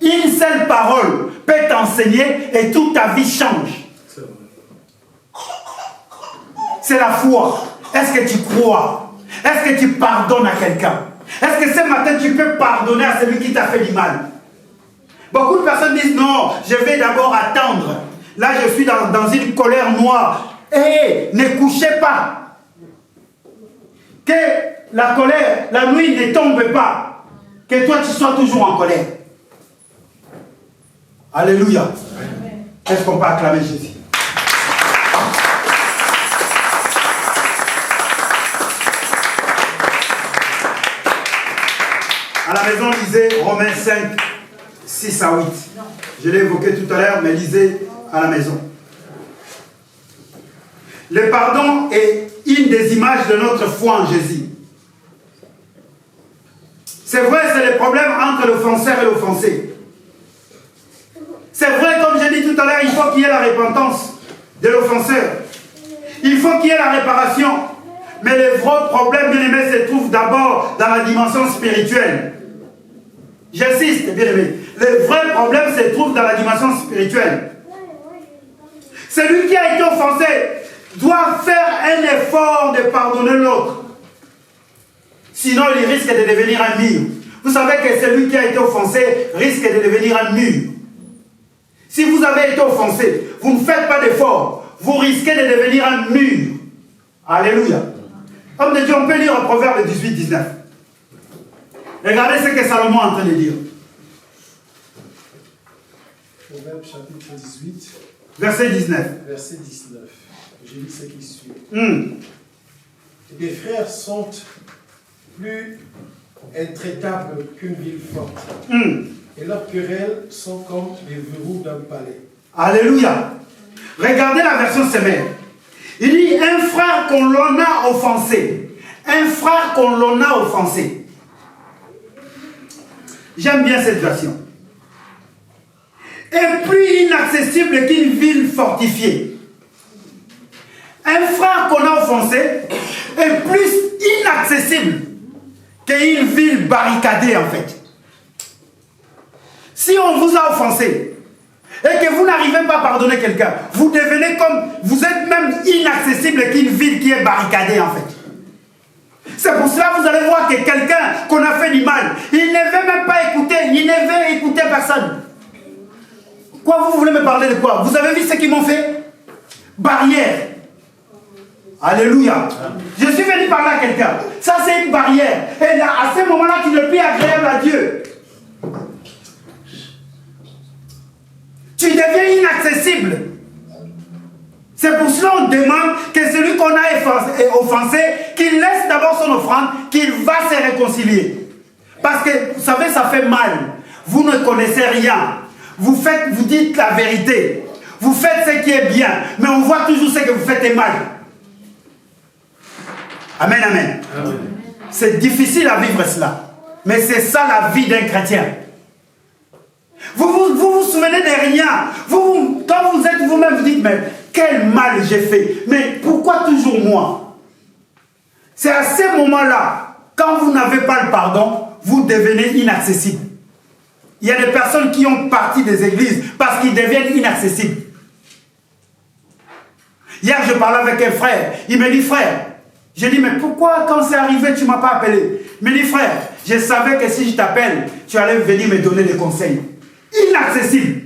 S1: Une seule parole peut t'enseigner et toute ta vie change. C'est la foi. Est-ce que tu crois? Est-ce que tu pardonnes à quelqu'un? Est-ce que ce matin tu peux pardonner à celui qui t'a fait du mal? Beaucoup de personnes disent non, je vais d'abord attendre. Là je suis dans une colère noire. Ne couchez pas. Que la colère, la nuit ne tombe pas. Que toi tu sois toujours en colère. Alléluia. Est-ce qu'on peut acclamer Jésus? À la maison, lisez Romains 5, 6 à 8. Je l'ai évoqué tout à l'heure, mais lisez à la maison. Le pardon est une des images de notre foi en Jésus. C'est vrai, c'est le problème entre l'offenseur et l'offensé. C'est vrai, comme j'ai dit tout à l'heure, il faut qu'il y ait la repentance de l'offenseur. Il faut qu'il y ait la réparation. Mais le vrai problème, bien aimé, se trouve d'abord dans la dimension spirituelle. J'insiste, bien aimé. Le vrai problème se trouve dans la dimension spirituelle. Celui qui a été offensé doit faire un effort de pardonner l'autre. Sinon, il risque de devenir un mur. Vous savez que celui qui a été offensé risque de devenir un mur. Si vous avez été offensé, vous ne faites pas d'effort, vous risquez de devenir un mur. Alléluia. Homme de Dieu, on peut lire en Proverbe 18, 19. Regardez ce que Salomon est en train de dire.
S2: Proverbe chapitre 18.
S1: Verset 19.
S2: Verset 19. Je lis ce qui suit. Les frères sont plus intraitables qu'une ville forte. Et leurs querelles sont comme les verrous d'un palais. Alléluia.
S1: Regardez la version semaine. Il dit un frère qu'on l'en a offensé. Un frère qu'on l'en a offensé. J'aime bien cette version. Est plus inaccessible qu'une ville fortifiée. Un frère qu'on a offensé est plus inaccessible qu'une ville barricadée en fait. Si on vous a offensé et que vous n'arrivez pas à pardonner quelqu'un, vous devenez comme, vous êtes même inaccessible qu'une ville qui est barricadée en fait. C'est pour cela que vous allez voir que quelqu'un qu'on a fait du mal, il ne veut même pas écouter, il ne veut écouter personne. Quoi, vous voulez me parler de quoi? Vous avez vu ce qu'ils m'ont fait? Barrière. Alléluia. Je suis venu parler à quelqu'un. Ça, c'est une barrière. Et là, à ce moment-là, tu n'es plus agréable à Dieu. Tu deviens inaccessible. C'est pour cela qu'on demande que celui qu'on a offensé, qu'il laisse d'abord son offrande, qu'il va se réconcilier. Parce que, vous savez, ça fait mal. Vous ne connaissez rien. Vous dites la vérité. Vous faites ce qui est bien. Mais on voit toujours ce que vous faites est mal. Amen, amen. Amen. C'est difficile à vivre cela. Mais c'est ça la vie d'un chrétien. Vous souvenez de rien. Quand vous êtes vous-même, vous dites, mais quel mal j'ai fait. Mais pourquoi toujours moi? C'est à ce moment-là, quand vous n'avez pas le pardon, vous devenez inaccessible. Il y a des personnes qui ont parti des églises parce qu'ils deviennent inaccessibles. Hier, je parlais avec un frère. Il me dit, frère, j'ai dit, mais pourquoi quand c'est arrivé, tu ne m'as pas appelé? Il me dit, frère, je savais que si je t'appelle, tu allais venir me donner des conseils. Inaccessible.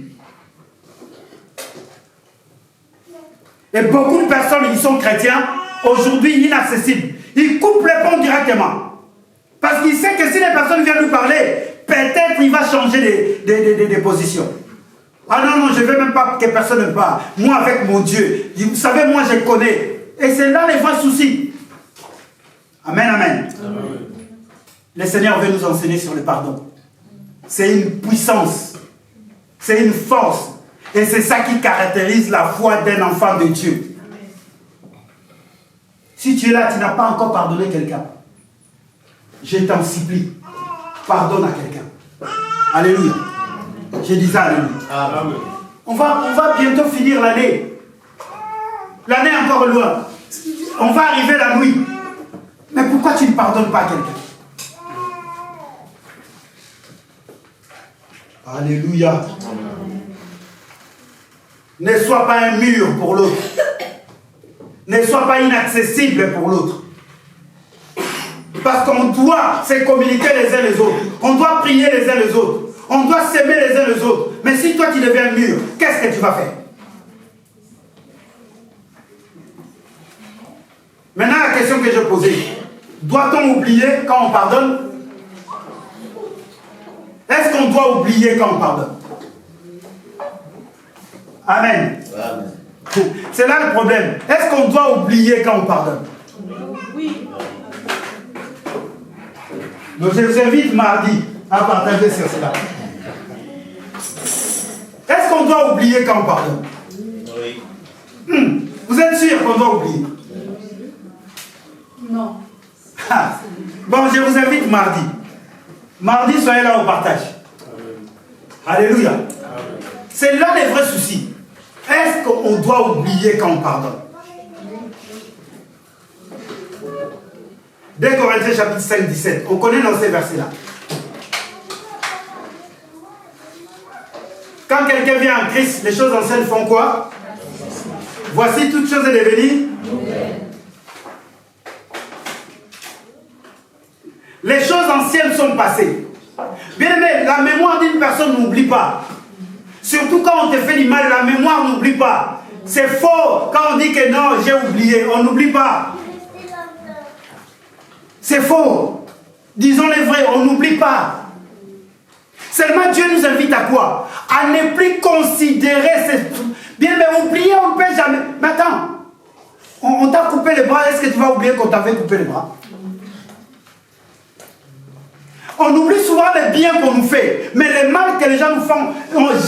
S1: Et beaucoup de personnes, ils sont chrétiens, aujourd'hui inaccessibles. Ils coupent les ponts directement. Parce qu'ils savent que si les personnes viennent nous parler, peut-être il va changer des positions. Ah non, non, je ne veux même pas que personne ne parle. Moi, avec mon Dieu, vous savez, moi, je connais. Et c'est là les vrais soucis. Amen, amen. Amen. Le Seigneur veut nous enseigner sur le pardon. C'est une puissance. C'est une force. Et c'est ça qui caractérise la foi d'un enfant de Dieu. Si tu es là, tu n'as pas encore pardonné quelqu'un. Je t'en supplie. Pardonne à quelqu'un. Alléluia. Je disais alléluia. Amen. On va bientôt finir l'année. L'année est encore loin. On va arriver la nuit. Mais pourquoi tu ne pardonnes pas à quelqu'un? Alléluia. Ne sois pas un mur pour l'autre. Ne sois pas inaccessible pour l'autre. Parce qu'on doit se communiquer les uns les autres. On doit prier les uns les autres. On doit s'aimer les uns les autres. Mais si toi tu deviens un mur, qu'est-ce que tu vas faire? Maintenant la question que je posais. Doit-on oublier quand on pardonne? Est-ce qu'on doit oublier quand on pardonne? Amen. Amen. C'est là le problème. Est-ce qu'on doit oublier quand on pardonne? Oui. Donc je vous invite mardi à partager sur cela. Est-ce qu'on doit oublier quand on pardonne? Oui. Vous êtes sûr qu'on doit oublier?
S5: Non.
S1: Ah. Bon, je vous invite mardi. Mardi, soyez là au partage. Amen. Alléluia. Amen. C'est là les vrais soucis. Est-ce qu'on doit oublier quand on pardonne? 2 Corinthiens chapitre 5, 17. On connaît dans ces versets-là. Quand quelqu'un vient en Christ, les choses anciennes font quoi? Voici toute chose est devenue nouvelle. Les choses anciennes sont passées. Bien aimé, la mémoire d'une personne n'oublie pas. Surtout quand on te fait du mal, la mémoire n'oublie pas. C'est faux quand on dit que non, j'ai oublié. On n'oublie pas. C'est faux. Disons les vrais, on n'oublie pas. Seulement Dieu nous invite à quoi? À ne plus considérer ces... Bien, mais oublier, on ne peut jamais. Mais attends, on t'a coupé les bras, est-ce que tu vas oublier qu'on t'avait coupé les bras? On oublie souvent les biens qu'on nous fait, mais les mal que les gens nous font,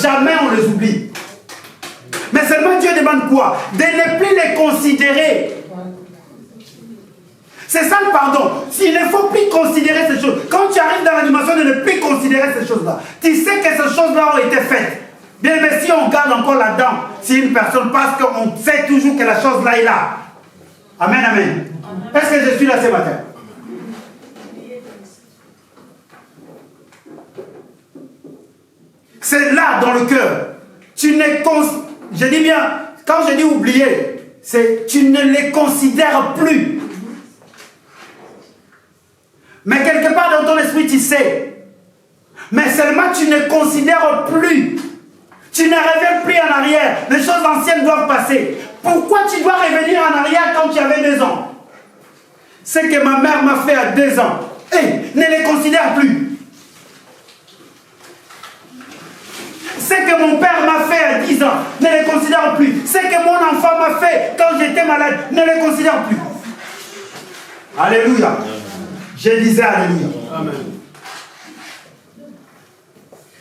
S1: jamais on les oublie. Mais seulement Dieu demande quoi? De ne plus les considérer. C'est ça le pardon. Il ne faut plus considérer ces choses. Quand tu arrives dans la dimension de ne plus considérer ces choses-là, tu sais que ces choses-là ont été faites. Bien, mais si on garde encore là-dedans, si une personne, parce qu'on sait toujours que la chose-là est là. Amen, amen. Est-ce que je suis là ce matin? C'est là dans le cœur. Tu ne je dis bien, quand je dis oublier, c'est tu ne les considères plus. Mais quelque part dans ton esprit, tu sais. Mais seulement tu ne considères plus. Tu ne reviens plus en arrière. Les choses anciennes doivent passer. Pourquoi tu dois revenir en arrière quand tu avais 2 ans? Ce que ma mère m'a fait à 2 ans. Ne les considère plus. Ce que mon père m'a fait à a 10 ans, ne les considère plus. Ce que mon enfant m'a fait quand j'étais malade, ne les considère plus. Alléluia. Je disais Alléluia.
S2: Amen.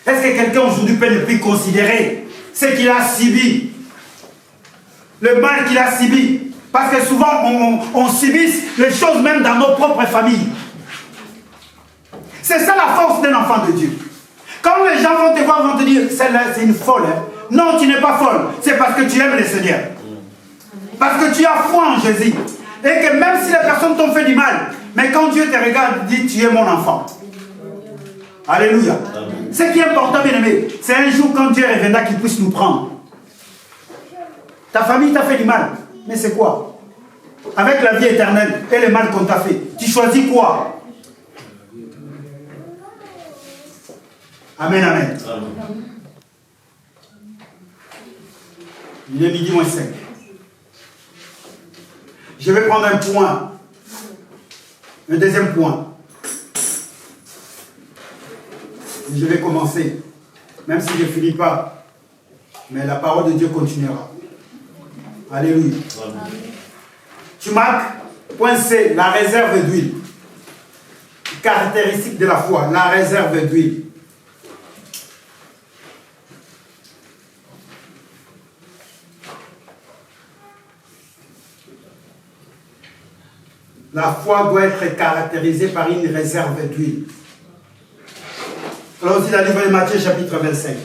S1: Est-ce que quelqu'un aujourd'hui peut ne plus considérer ce qu'il a subi, le mal qu'il a subi? Parce que souvent on subit les choses même dans nos propres familles. C'est ça la force d'un enfant de Dieu. Quand les gens vont te voir, vont te dire, celle-là c'est une folle. Hein? Non, tu n'es pas folle. C'est parce que tu aimes le Seigneur. Parce que tu as foi en Jésus. Et que même si les personnes t'ont fait du mal, mais quand Dieu te regarde, il dit, tu es mon enfant. Alléluia. Amen. Ce qui est important, bien aimé, c'est un jour quand Dieu reviendra qu'il puisse nous prendre. Ta famille t'a fait du mal. Mais c'est quoi? Avec la vie éternelle et le mal qu'on t'a fait, tu choisis quoi? Amen, amen. Amen. Il est midi moins 5. Je vais prendre un point. Un deuxième point. Et je vais commencer. Même si je ne finis pas. Mais la parole de Dieu continuera. Alléluia. Amen. Tu marques, point C, la réserve d'huile. Caractéristique de la foi, la réserve d'huile. La foi doit être caractérisée par une réserve d'huile. Allons-y dans le livre de Matthieu, chapitre 25.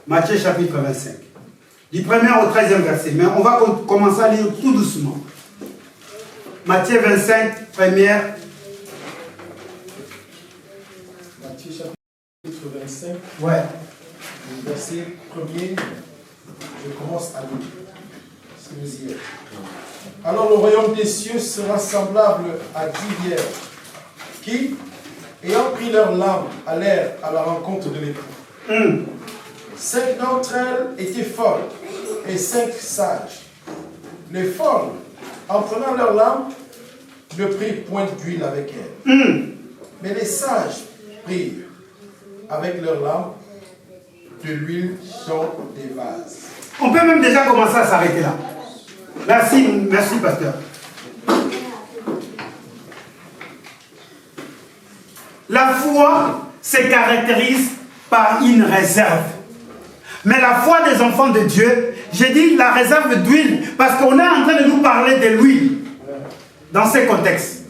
S1: Matthieu, chapitre 25. Du 1er au 13e verset. Mais on va commencer à lire tout doucement. Matthieu 25, première.
S2: Matthieu, chapitre 25.
S1: Ouais.
S2: Le verset 1er. Je commence à lire. Si vous y êtes. Alors le royaume des cieux sera semblable à 10 vierges qui, ayant pris leur lame, allèrent à la rencontre de l'époux. 5 d'entre elles étaient folles et 5 sages. Les folles, en prenant leur lame, ne prirent point d'huile avec elles. Mais les sages prirent avec leur lame de l'huile dans des vases.
S1: On peut même déjà commencer à s'arrêter là. Merci, merci pasteur. La foi se caractérise par une réserve. Mais la foi des enfants de Dieu, j'ai dit la réserve d'huile, parce qu'on est en train de nous parler de l'huile dans ces contextes.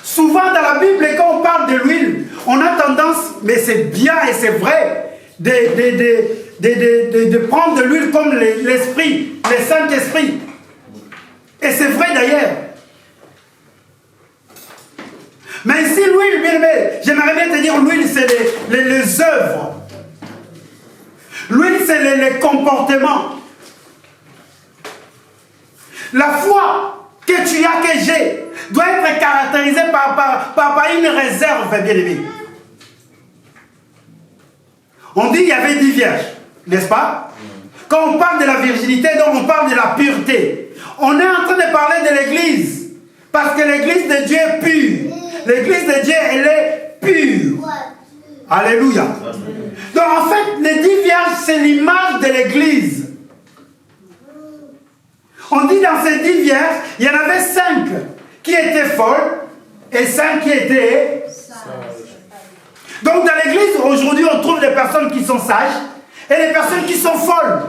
S1: Souvent dans la Bible, quand on parle de l'huile, on a tendance, mais c'est bien et c'est vrai, de prendre de l'huile comme l'Esprit, le Saint-Esprit. Et c'est vrai d'ailleurs. Mais ici, l'huile, bien aimé, j'aimerais bien te dire, l'huile, c'est les œuvres. L'huile, c'est les comportements. La foi que tu as, que j'ai, doit être caractérisée par une réserve, bien aimé. On dit qu'il y avait 10 vierges, n'est-ce pas? Quand on parle de la virginité, donc on parle de la pureté. On est en train de parler de l'église. Parce que l'église de Dieu est pure. L'église de Dieu, elle est pure. Alléluia. Donc en fait, les 10 vierges, c'est l'image de l'église. On dit dans ces 10 vierges, il y en avait 5 qui étaient folles et 5 qui étaient sages. Donc dans l'église, aujourd'hui, on trouve des personnes qui sont sages et des personnes qui sont folles.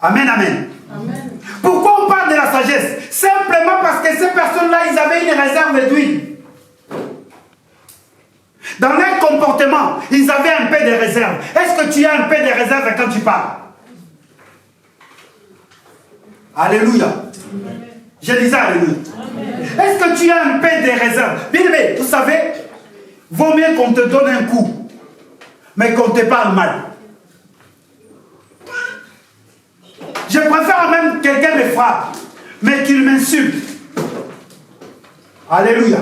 S1: Amen, amen. Amen. Pourquoi on parle de la sagesse? Simplement parce que ces personnes-là, ils avaient une réserve d'huile. Dans leur comportement, ils avaient un peu de réserve. Est-ce que tu as un peu de réserve quand tu parles? Alléluia. Amen. Je disais Alléluia. Est-ce que tu as un peu de réserve? Bien aimé, vous savez, vaut mieux qu'on te donne un coup, mais qu'on te parle mal. Je préfère même que quelqu'un me frappe, mais qu'il m'insulte. Alléluia.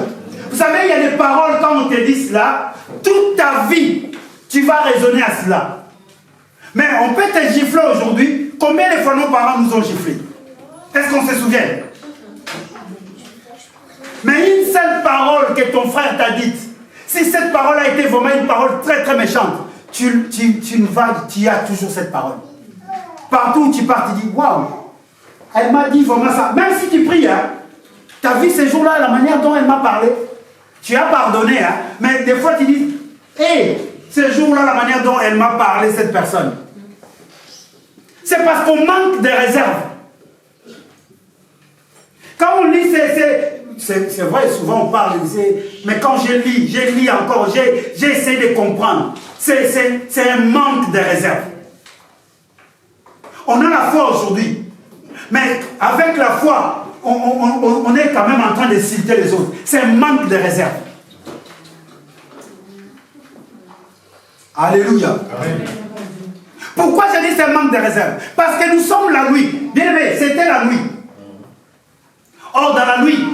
S1: Vous savez, il y a des paroles, quand on te dit cela, toute ta vie, tu vas raisonner à cela. Mais on peut te gifler aujourd'hui. Combien de fois nos parents nous ont giflés? Est-ce qu'on se souvient? Mais une seule parole que ton frère t'a dite, si cette parole a été vraiment une parole très très méchante, tu as toujours cette parole. Partout où tu pars, tu dis, waouh, elle m'a dit vraiment ça. Même si tu pries, hein, tu as vu ces jours-là, la manière dont elle m'a parlé, tu as pardonné, hein, mais des fois tu dis, hé, ces jours-là, la manière dont elle m'a parlé, cette personne. C'est parce qu'on manque de réserve. Quand on lit, c'est vrai, souvent on parle, mais quand je lis encore, j'ai essayé de comprendre. C'est un manque de réserve. On a la foi aujourd'hui, mais avec la foi, on est quand même en train de citer les autres. C'est un manque de réserve. Alléluia. Amen. Pourquoi je dis c'est un manque de réserve? Parce que nous sommes la nuit. Bien aimé, c'était la nuit. Or, dans la nuit,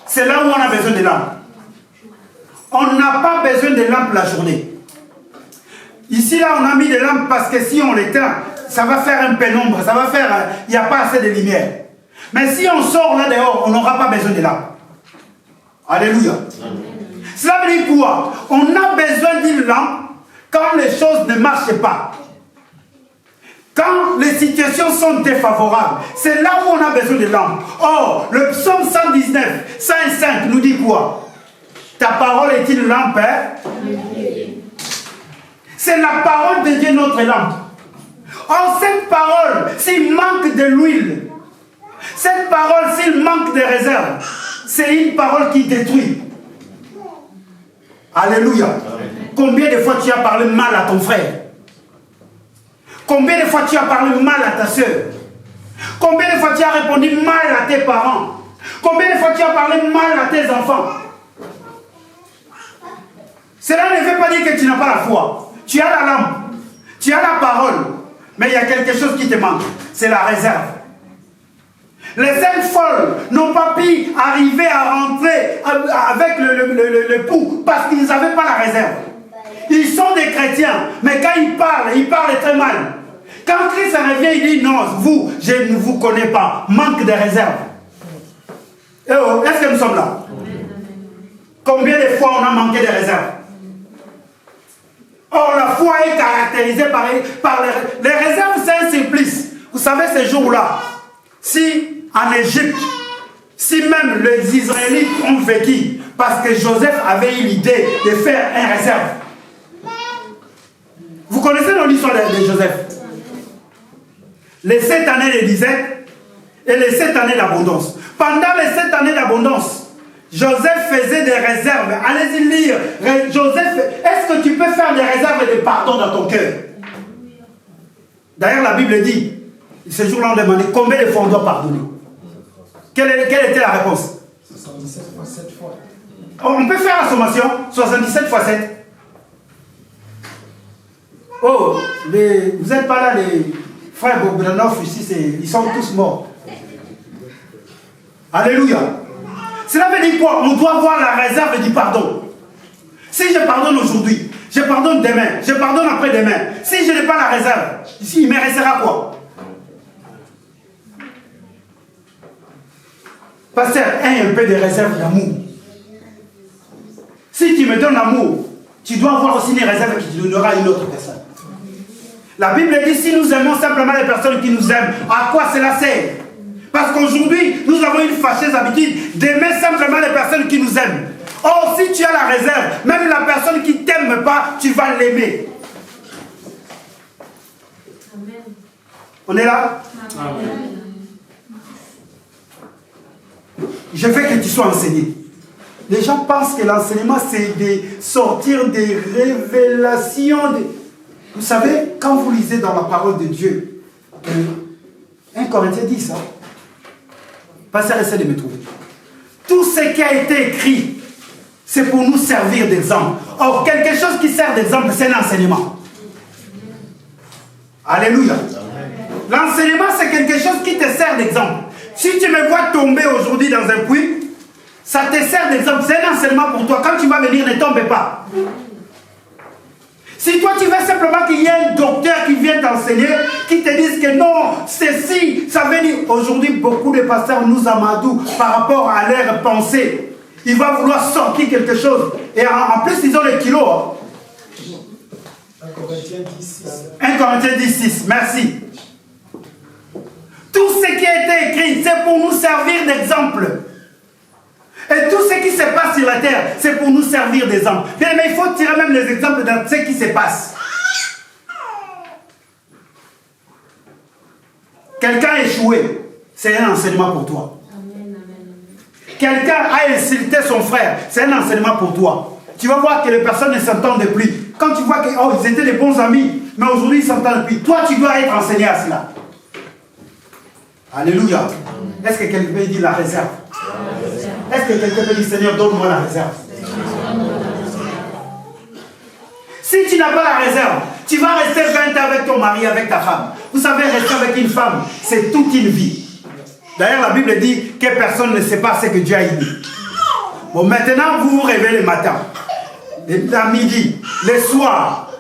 S1: c'est là où on a besoin de lampes. On n'a pas besoin de lampes la journée. Ici, là, on a mis des lampes parce que si on l'éteint, ça va faire un pénombre, ça va faire, il n'y a pas assez de lumière. Mais si on sort là dehors, on n'aura pas besoin de lampes. Alléluia. Cela veut dire quoi? On a besoin d'une lampe quand les choses ne marchent pas. Quand les situations sont défavorables, c'est là où on a besoin de lampes. Or, le psaume 119, 105 nous dit quoi? Ta parole est une lampe, hein? C'est la parole de Dieu notre lampe. Or, cette parole, s'il manque de l'huile, cette parole, s'il manque de réserve, c'est une parole qui détruit. Alléluia. Combien de fois tu as parlé mal à ton frère? Combien de fois tu as parlé mal à ta soeur? Combien de fois tu as répondu mal à tes parents? Combien de fois tu as parlé mal à tes enfants? Cela ne veut pas dire que tu n'as pas la foi. Tu as la lampe, tu as la parole, mais il y a quelque chose qui te manque, c'est la réserve. Les 5 folles n'ont pas pu arriver à rentrer avec le pouls parce qu'ils n'avaient pas la réserve. Ils sont des chrétiens, mais quand ils parlent très mal. Quand Christ revient, il dit non, vous, je ne vous connais pas, manque de réserve. Est-ce que nous sommes là? Combien de fois on a manqué de réserve? Or, la foi est caractérisée par les réserves, c'est un supplice. Vous savez, ces jours-là, si en Égypte, si même les Israélites ont vécu, parce que Joseph avait eu l'idée de faire une réserve. Vous connaissez l'histoire de Joseph? Les 7 années de disette et les 7 années d'abondance. Pendant les 7 années d'abondance, Joseph faisait des réserves. Allez-y lire. Joseph, est-ce que tu peux faire des réserves et des pardons dans ton cœur? D'ailleurs, la Bible dit, ce jour-là, on demandait combien de fois on doit pardonner. Quelle était la réponse?
S2: 77 fois 7 fois.
S1: On peut faire la sommation, 77 fois 7. Oh, vous n'êtes pas là, les frères Bogdanov ici, ils sont tous morts. Alléluia. Cela veut dire quoi? On doit avoir la réserve du pardon. Si je pardonne aujourd'hui, je pardonne demain, je pardonne après-demain. Si je n'ai pas la réserve, ici, il me restera quoi? Pasteur, aie un peu de réserve d'amour. Si tu me donnes l'amour, tu dois avoir aussi une réserve qui te donnera une autre personne. La Bible dit, si nous aimons simplement les personnes qui nous aiment, à quoi cela sert? Parce qu'aujourd'hui, nous avons une fâcheuse habitude d'aimer simplement les personnes qui nous aiment. Or, si tu as la réserve, même la personne qui ne t'aime pas, tu vas l'aimer. On est là? Amen. Je veux que tu sois enseigné. Les gens pensent que l'enseignement, c'est de sortir des révélations. Vous savez, quand vous lisez dans la parole de Dieu, 1 Corinthiens dit ça. Pasteur, essaie de me trouver. Tout ce qui a été écrit, c'est pour nous servir d'exemple. Or, quelque chose qui sert d'exemple, c'est l'enseignement. Alléluia. L'enseignement, c'est quelque chose qui te sert d'exemple. Si tu me vois tomber aujourd'hui dans un puits, ça te sert d'exemple. C'est un enseignement pour toi. Quand tu vas venir, ne tombe pas. Si toi tu veux simplement qu'il y ait un docteur qui vienne t'enseigner, qui te dise que non, ceci, ça veut dire, aujourd'hui beaucoup de pasteurs nous amadouent par rapport à leur pensée. Ils vont vouloir sortir quelque chose. Et en plus ils ont les kilos.
S2: 1 Corinthiens 10,
S1: 1 Corinthiens 10, 6, merci. Tout ce qui a été écrit, c'est pour nous servir d'exemple. Et tout ce qui se passe sur la terre, c'est pour nous servir d'exemple. Mais il faut tirer même les exemples de ce qui se passe. Quelqu'un a échoué, c'est un enseignement pour toi. Quelqu'un a insulté son frère, c'est un enseignement pour toi. Tu vas voir que les personnes ne s'entendent plus. Quand tu vois qu'ils étaient des bons amis, mais aujourd'hui ils ne s'entendent plus. Toi, tu dois être enseigné à cela. Alléluia. Est-ce que quelqu'un peut dire la réserve? Est-ce que quelqu'un peut dire, Seigneur, donne-moi la réserve? Si tu n'as pas la réserve, tu vas rester 20 ans avec ton mari, avec ta femme. Vous savez, rester avec une femme, c'est toute une vie. D'ailleurs, la Bible dit que personne ne sait pas ce que Dieu a dit. Bon, maintenant, vous vous réveillez le matin, à midi, le soir,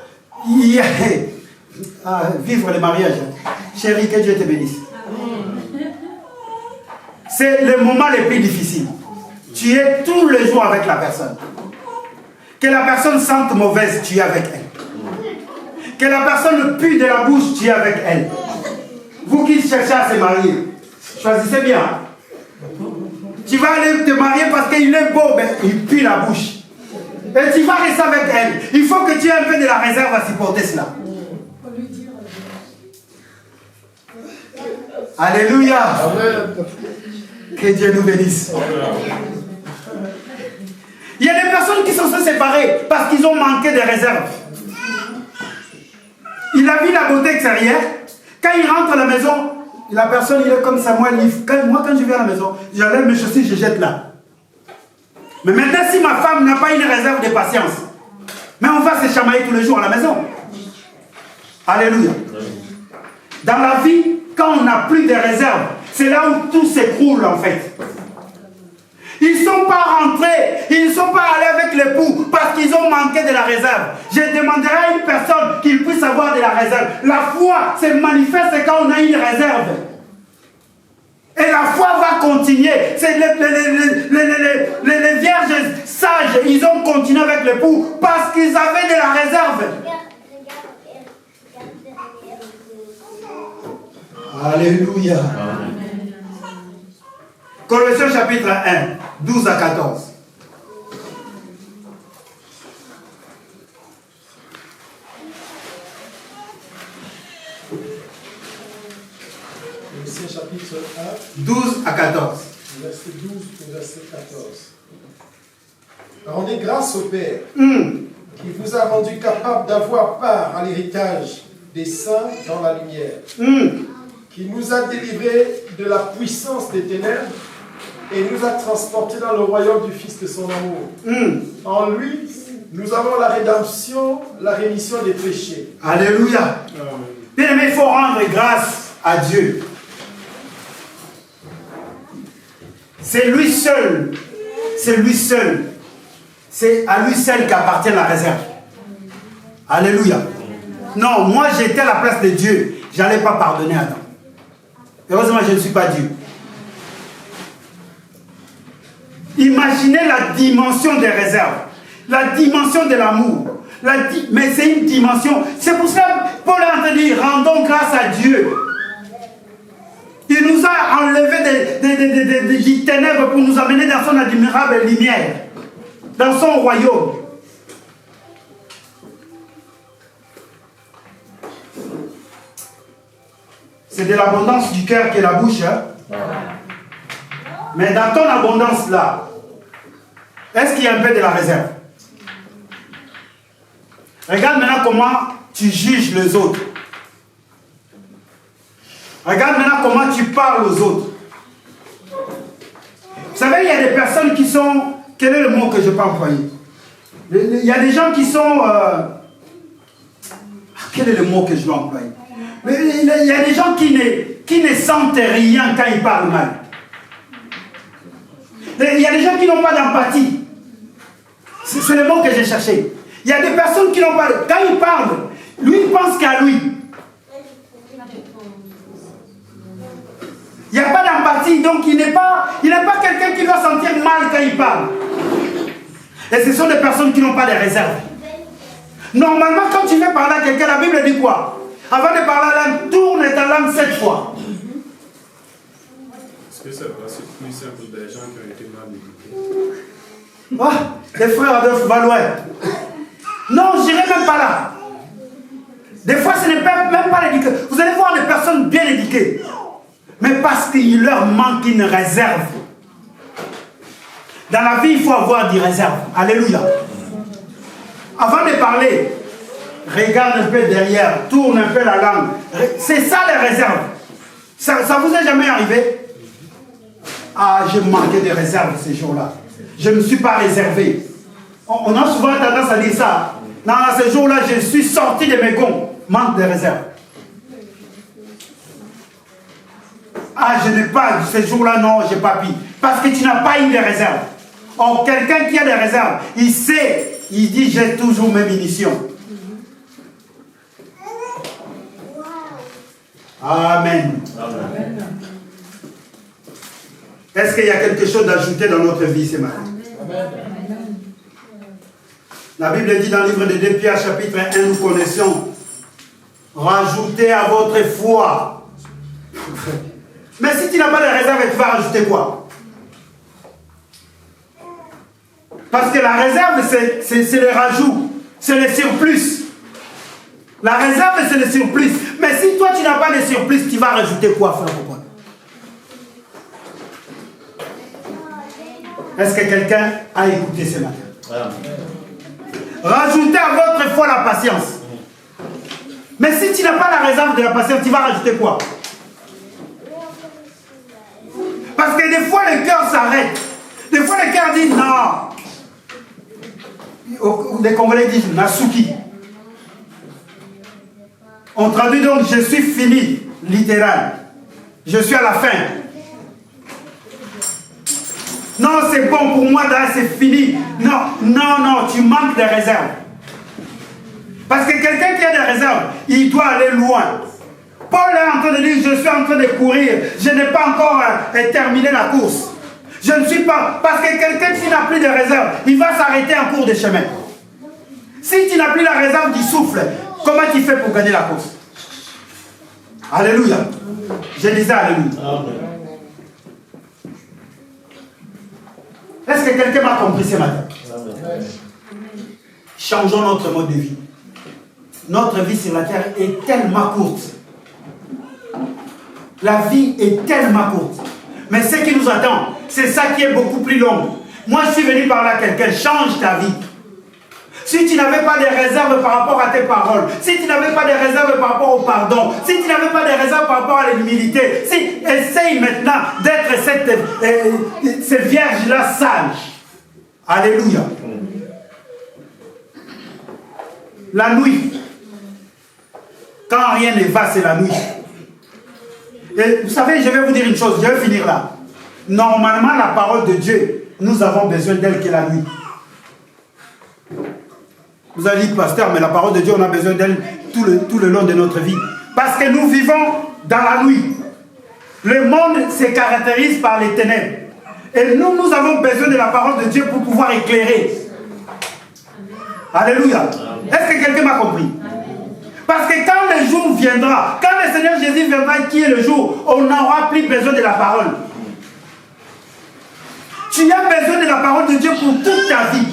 S1: vivre le mariage. Chérie, que Dieu te bénisse. C'est le moment le plus difficile. Tu es tous les jours avec la personne. Que la personne sente mauvaise, tu es avec elle. Que la personne pue de la bouche, tu es avec elle. Vous qui cherchez à se marier, choisissez bien. Tu vas aller te marier parce qu'il est beau, mais il pue la bouche. Et tu vas rester avec elle. Il faut que tu aies un peu de la réserve à supporter cela. Alléluia. Que Dieu nous bénisse. Il y a des personnes qui sont séparées parce qu'ils ont manqué de réserve. Il a vu la beauté extérieure. Quand il rentre à la maison, la personne, il est comme ça. Moi, quand je viens à la maison, j'enlève mes chaussures, je jette là. Mais maintenant, si ma femme n'a pas une réserve de patience, mais on va se chamailler tous les jours à la maison. Alléluia. Dans la vie, quand on n'a plus de réserve, c'est là où tout s'écroule en fait. Ils ne sont pas rentrés, ils ne sont pas allés avec l'époux parce qu'ils ont manqué de la réserve. Je demanderai à une personne qu'il puisse avoir de la réserve. La foi se manifeste quand on a une réserve. Et la foi va continuer. C'est les vierges sages, ils ont continué avec l'époux parce qu'ils avaient de la réserve. Alléluia. Colossiens chapitre 1, 12 à 14.
S2: Colossiens chapitre 1,
S1: 12 à 14.
S2: verset 12 au verset 14. Rendez grâce au Père qui vous a rendu capable d'avoir part à l'héritage des saints dans la lumière, qui nous a délivrés de la puissance des ténèbres et nous a transportés dans le royaume du Fils de son amour. En lui, nous avons la rédemption, la rémission des péchés.
S1: Alléluia. Bien aimé, il faut rendre grâce à Dieu. C'est lui seul. C'est lui seul. C'est à lui seul qu'appartient la réserve. Alléluia. Non, moi j'étais à la place de Dieu. Je n'allais pas pardonner à Adam. Heureusement, je ne suis pas Dieu. Imaginez la dimension des réserves, la dimension de l'amour. Mais c'est une dimension. C'est pour cela que Paul a dit, rendons grâce à Dieu. Il nous a enlevé des ténèbres pour nous amener dans son admirable lumière, dans son royaume. C'est de l'abondance du cœur que la bouche. Mais dans ton abondance là, est-ce qu'il y a un peu de la réserve? Regarde maintenant comment tu juges les autres. Regarde maintenant comment tu parles aux autres. Vous savez, il y a des personnes qui sont... Quel est le mot que je peux employer? Il y a des gens qui sont... Quel est le mot que je dois employer? Il y a des gens qui ne sentent rien quand ils parlent mal. Il y a des gens qui n'ont pas d'empathie. C'est le mot que j'ai cherché. Il y a des personnes qui n'ont pas... Quand il parle, lui, il pense qu'à lui. Il n'y a pas d'empathie, donc il n'est pas quelqu'un qui doit sentir mal quand il parle. Et ce sont des personnes qui n'ont pas de réserve. Normalement, quand tu veux parler à quelqu'un, la Bible dit quoi? Avant de parler à l'âme, tourne ta langue 7 fois.
S4: Est-ce que c'est plus simple des gens qui ont été mal éduqués?
S1: Oh, les frères Adolphe Valois. Non, je n'irai même pas là. Des fois, ce n'est même pas l'éducation. Vous allez voir des personnes bien éduquées. Mais parce qu'il leur manque une réserve. Dans la vie, il faut avoir des réserves. Alléluia. Avant de parler, regarde un peu derrière, tourne un peu la langue. C'est ça les réserves. Ça vous est jamais arrivé? Ah, j'ai manqué de réserves ces jours-là. Je ne me suis pas réservé. On a souvent tendance à dire ça. Non, ces jours-là, je suis sorti de mes gonds. Manque de réserve. Ah, je n'ai pas, ces jours-là, non, j'ai pas pu. Parce que tu n'as pas eu de réserve. Or, quelqu'un qui a des réserves, il sait, il dit, j'ai toujours mes munitions. Amen. Amen. Est-ce qu'il y a quelque chose d'ajouté dans notre vie ce matin? Amen. La Bible dit dans le livre de 2 Pierre, chapitre 1, nous connaissons, rajoutez à votre foi. Mais si tu n'as pas de réserve, tu vas rajouter quoi? Parce que la réserve, c'est le rajout, c'est le surplus. La réserve, c'est le surplus. Mais si toi, tu n'as pas de surplus, tu vas rajouter quoi, frère? Est-ce que quelqu'un a écouté ce matin? Rajoutez à votre foi la patience. Mais si tu n'as pas la réserve de la patience, tu vas rajouter quoi? Parce que des fois, le cœur s'arrête. Des fois, le cœur dit non. Les Congolais disent Nasuki. On traduit donc je suis fini, littéral. Je suis à la fin. Non, c'est bon pour moi, c'est fini. Non, tu manques de réserve. Parce que quelqu'un qui a des réserves, il doit aller loin. Paul est en train de dire, je suis en train de courir, je n'ai pas encore terminé la course. Je ne suis pas... Parce que quelqu'un qui n'a plus de réserve, il va s'arrêter en cours de chemin. Si tu n'as plus la réserve du souffle, comment tu fais pour gagner la course? Alléluia. Je disais alléluia. Est-ce que quelqu'un m'a compris ce matin? Changeons notre mode de vie. Notre vie sur la terre est tellement courte. La vie est tellement courte. Mais ce qui nous attend, c'est ça qui est beaucoup plus long. Moi, je suis venu par là, quelqu'un, change ta vie. Si tu n'avais pas de réserve par rapport à tes paroles, si tu n'avais pas de réserve par rapport au pardon, si tu n'avais pas de réserve par rapport à l'humilité, essaye maintenant d'être cette vierge-là sage. Alléluia. La nuit. Quand rien ne va, c'est la nuit. Et vous savez, je vais vous dire une chose, je vais finir là. Normalement, la parole de Dieu, nous avons besoin d'elle que la nuit. Vous avez dit, pasteur, mais la parole de Dieu, on a besoin d'elle tout le long de notre vie. Parce que nous vivons dans la nuit. Le monde se caractérise par les ténèbres. Et nous avons besoin de la parole de Dieu pour pouvoir éclairer. Alléluia. Est-ce que quelqu'un m'a compris? Parce que quand le jour viendra, quand le Seigneur Jésus viendra, qui est le jour, on n'aura plus besoin de la parole. Tu as besoin de la parole de Dieu pour toute ta vie.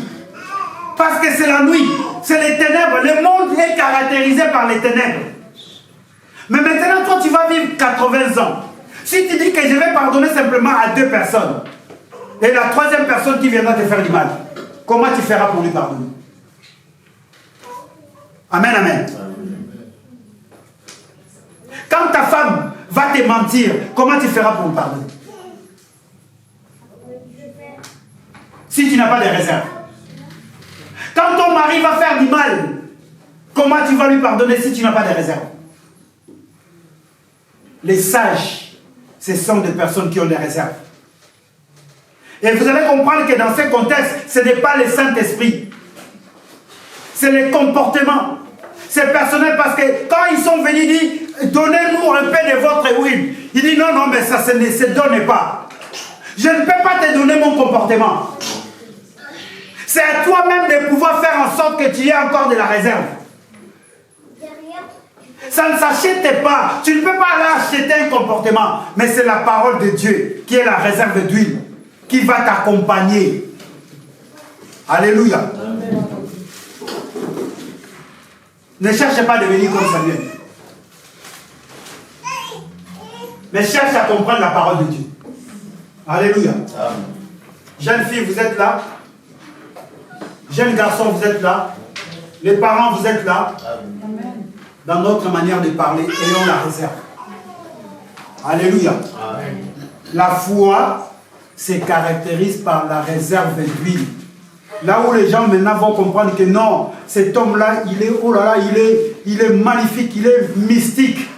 S1: Parce que c'est la nuit, c'est les ténèbres. Le monde est caractérisé par les ténèbres. Mais maintenant, toi, tu vas vivre 80 ans. Si tu dis que je vais pardonner simplement à 2 personnes, et la 3e personne qui viendra te faire du mal, comment tu feras pour lui pardonner? Amen, amen. Quand ta femme va te mentir, comment tu feras pour lui pardonner? Si tu n'as pas de réserve. Quand ton mari va faire du mal, comment tu vas lui pardonner si tu n'as pas de réserve? Les sages, ce sont des personnes qui ont des réserves. Et vous allez comprendre que dans ce contexte, ce n'est pas le Saint-Esprit. c'est les comportements. C'est personnel parce que quand ils sont venus dire, donnez-nous un peu de votre huile. Il dit, non, non, mais ça ne se donne pas. Je ne peux pas te donner mon comportement. C'est à toi-même de pouvoir faire en sorte que tu aies encore de la réserve. Ça ne s'achète pas. Tu ne peux pas aller acheter un comportement. Mais c'est la parole de Dieu qui est la réserve d'huile, qui va t'accompagner. Alléluia. Amen. Ne cherche pas à devenir comme Samuel. Mais cherche à comprendre la parole de Dieu. Alléluia. Amen. Jeune fille, vous êtes là. Jeunes garçons, vous êtes là. Les parents, vous êtes là. Amen. Dans notre manière de parler, ayons la réserve. Alléluia. Amen. La foi se caractérise par la réserve d'huile. Là où les gens maintenant vont comprendre que non, cet homme-là, il est, oh là là, il est magnifique, il est mystique.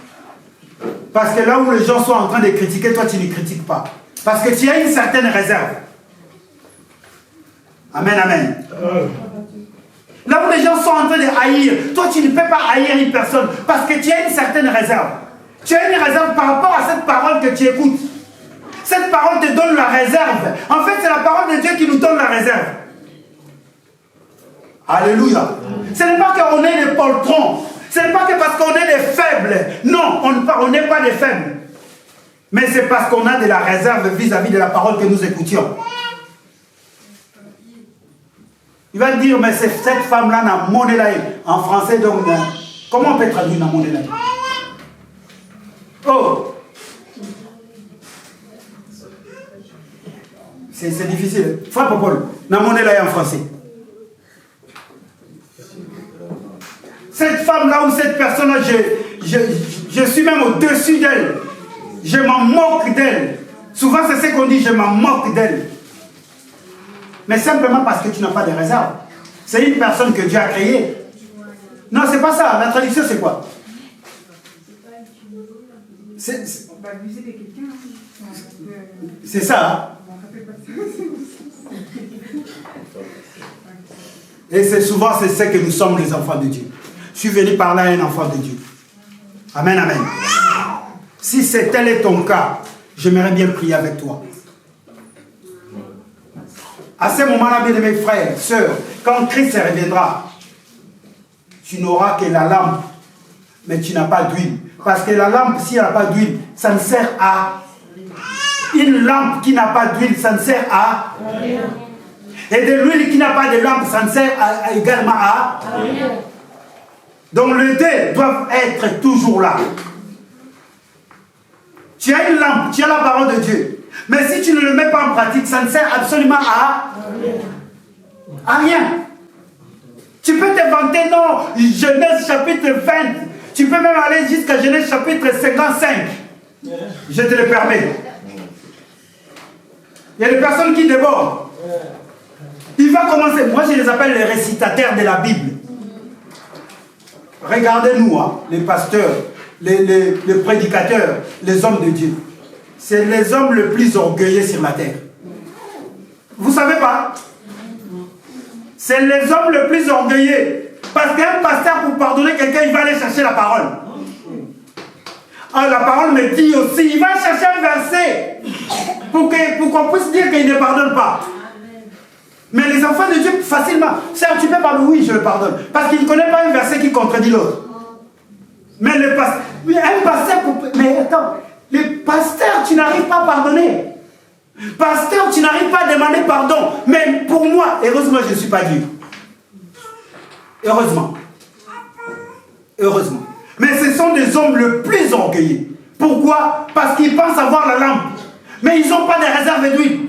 S1: Parce que là où les gens sont en train de critiquer, toi tu ne critiques pas. Parce que tu as une certaine réserve. Amen, amen. Là où les gens sont en train de haïr, toi tu ne peux pas haïr une personne parce que tu as une certaine réserve. Tu as une réserve par rapport à cette parole que tu écoutes. Cette parole te donne la réserve. En fait, c'est la parole de Dieu qui nous donne la réserve. Alléluia. Ce n'est pas qu'on est des poltrons. Ce n'est pas que parce qu'on est des faibles. Non, on n'est pas des faibles. Mais c'est parce qu'on a de la réserve vis-à-vis de la parole que nous écoutions. Il va dire, mais cette femme-là n'a monnaie là. En français, donc, comment on peut traduire n'a monnaie là? Oh! C'est difficile. Frappe Paul. N'a monnaie là en français. Cette femme-là ou cette personne-là, je suis même au-dessus d'elle. Je m'en moque d'elle. Souvent, c'est ce qu'on dit, je m'en moque d'elle. Mais simplement parce que tu n'as pas de réserve. C'est une personne que Dieu a créée. Non, c'est pas ça. La traduction, c'est quoi? C'est ça. Hein? Et c'est souvent c'est ce que nous sommes les enfants de Dieu. Je suis venu par là un enfant de Dieu. Amen, amen. Si tel est ton cas, j'aimerais bien prier avec toi. À ce moment-là, bien aimés frères, sœurs, quand Christ reviendra, tu n'auras que la lampe, mais tu n'as pas d'huile. Parce que la lampe, si elle n'a pas d'huile, ça ne sert à... Une lampe qui n'a pas d'huile, ça ne sert à... Et de l'huile qui n'a pas de lampe, ça ne sert également à... Donc les deux doivent être toujours là. Tu as une lampe, tu as la parole de Dieu. Mais si tu ne le mets pas en pratique, ça ne sert absolument à rien. Tu peux te vanter, non, Genèse chapitre 20. Tu peux même aller jusqu'à Genèse chapitre 55. Je te le permets. Il y a des personnes qui débordent. Il va commencer, moi je les appelle les récitateurs de la Bible. Regardez-nous, hein, les pasteurs, les prédicateurs, les hommes de Dieu. C'est les hommes les plus orgueilleux sur la terre. Vous savez pas? C'est les hommes les plus orgueilleux. Parce qu'un pasteur, pour pardonner quelqu'un, il va aller chercher la parole. Ah, la parole me dit aussi, il va chercher un verset pour qu'on puisse dire qu'il ne pardonne pas. Mais les enfants de Dieu, facilement, certes, tu peux pardonner, oui, je le pardonne. Parce qu'il ne connaît pas un verset qui contredit l'autre. Mais le pasteur, un pasteur, mais attends, le pasteur, tu n'arrives pas à pardonner. Pasteur, tu n'arrives pas à demander pardon. Mais pour moi, heureusement, je ne suis pas Dieu. Heureusement. Heureusement. Mais ce sont des hommes les plus orgueilleux. Pourquoi? Parce qu'ils pensent avoir la lampe. Mais ils n'ont pas de réserve d'huile.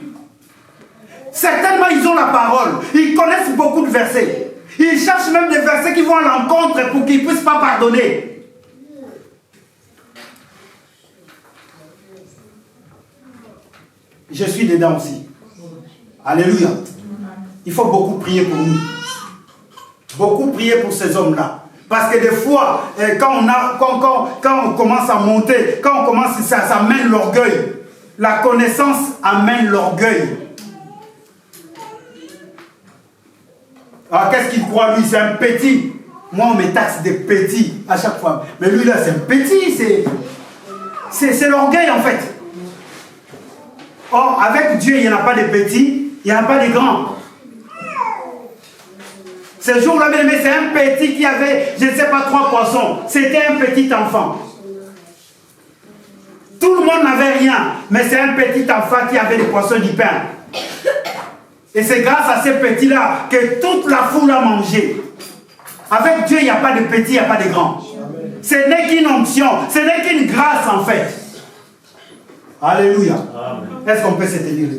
S1: Certainement, ils ont la parole. Ils connaissent beaucoup de versets. Ils cherchent même des versets qui vont à l'encontre pour qu'ils ne puissent pas pardonner. Je suis dedans aussi. Alléluia. Il faut beaucoup prier pour nous. Beaucoup prier pour ces hommes-là. Parce que des fois, quand on commence à monter, quand on commence, ça amène l'orgueil. La connaissance amène l'orgueil. Ah, qu'est-ce qu'il croit lui? C'est un petit. Moi, on me taxe des petits à chaque fois. Mais lui, là, c'est un petit. C'est l'orgueil, en fait. Or, avec Dieu, il n'y en a pas de petits, il n'y en a pas de grands. Ce jour-là, bien aimé, c'est un petit qui avait, je ne sais pas, 3 poissons. C'était un petit enfant. Tout le monde n'avait rien, mais c'est un petit enfant qui avait des poissons du pain. Et c'est grâce à ces petits-là que toute la foule a mangé. Avec Dieu, il n'y a pas de petits, il n'y a pas de grands. Ce n'est qu'une onction, ce n'est qu'une grâce en fait. Alléluia. Est-ce qu'on peut se tenir?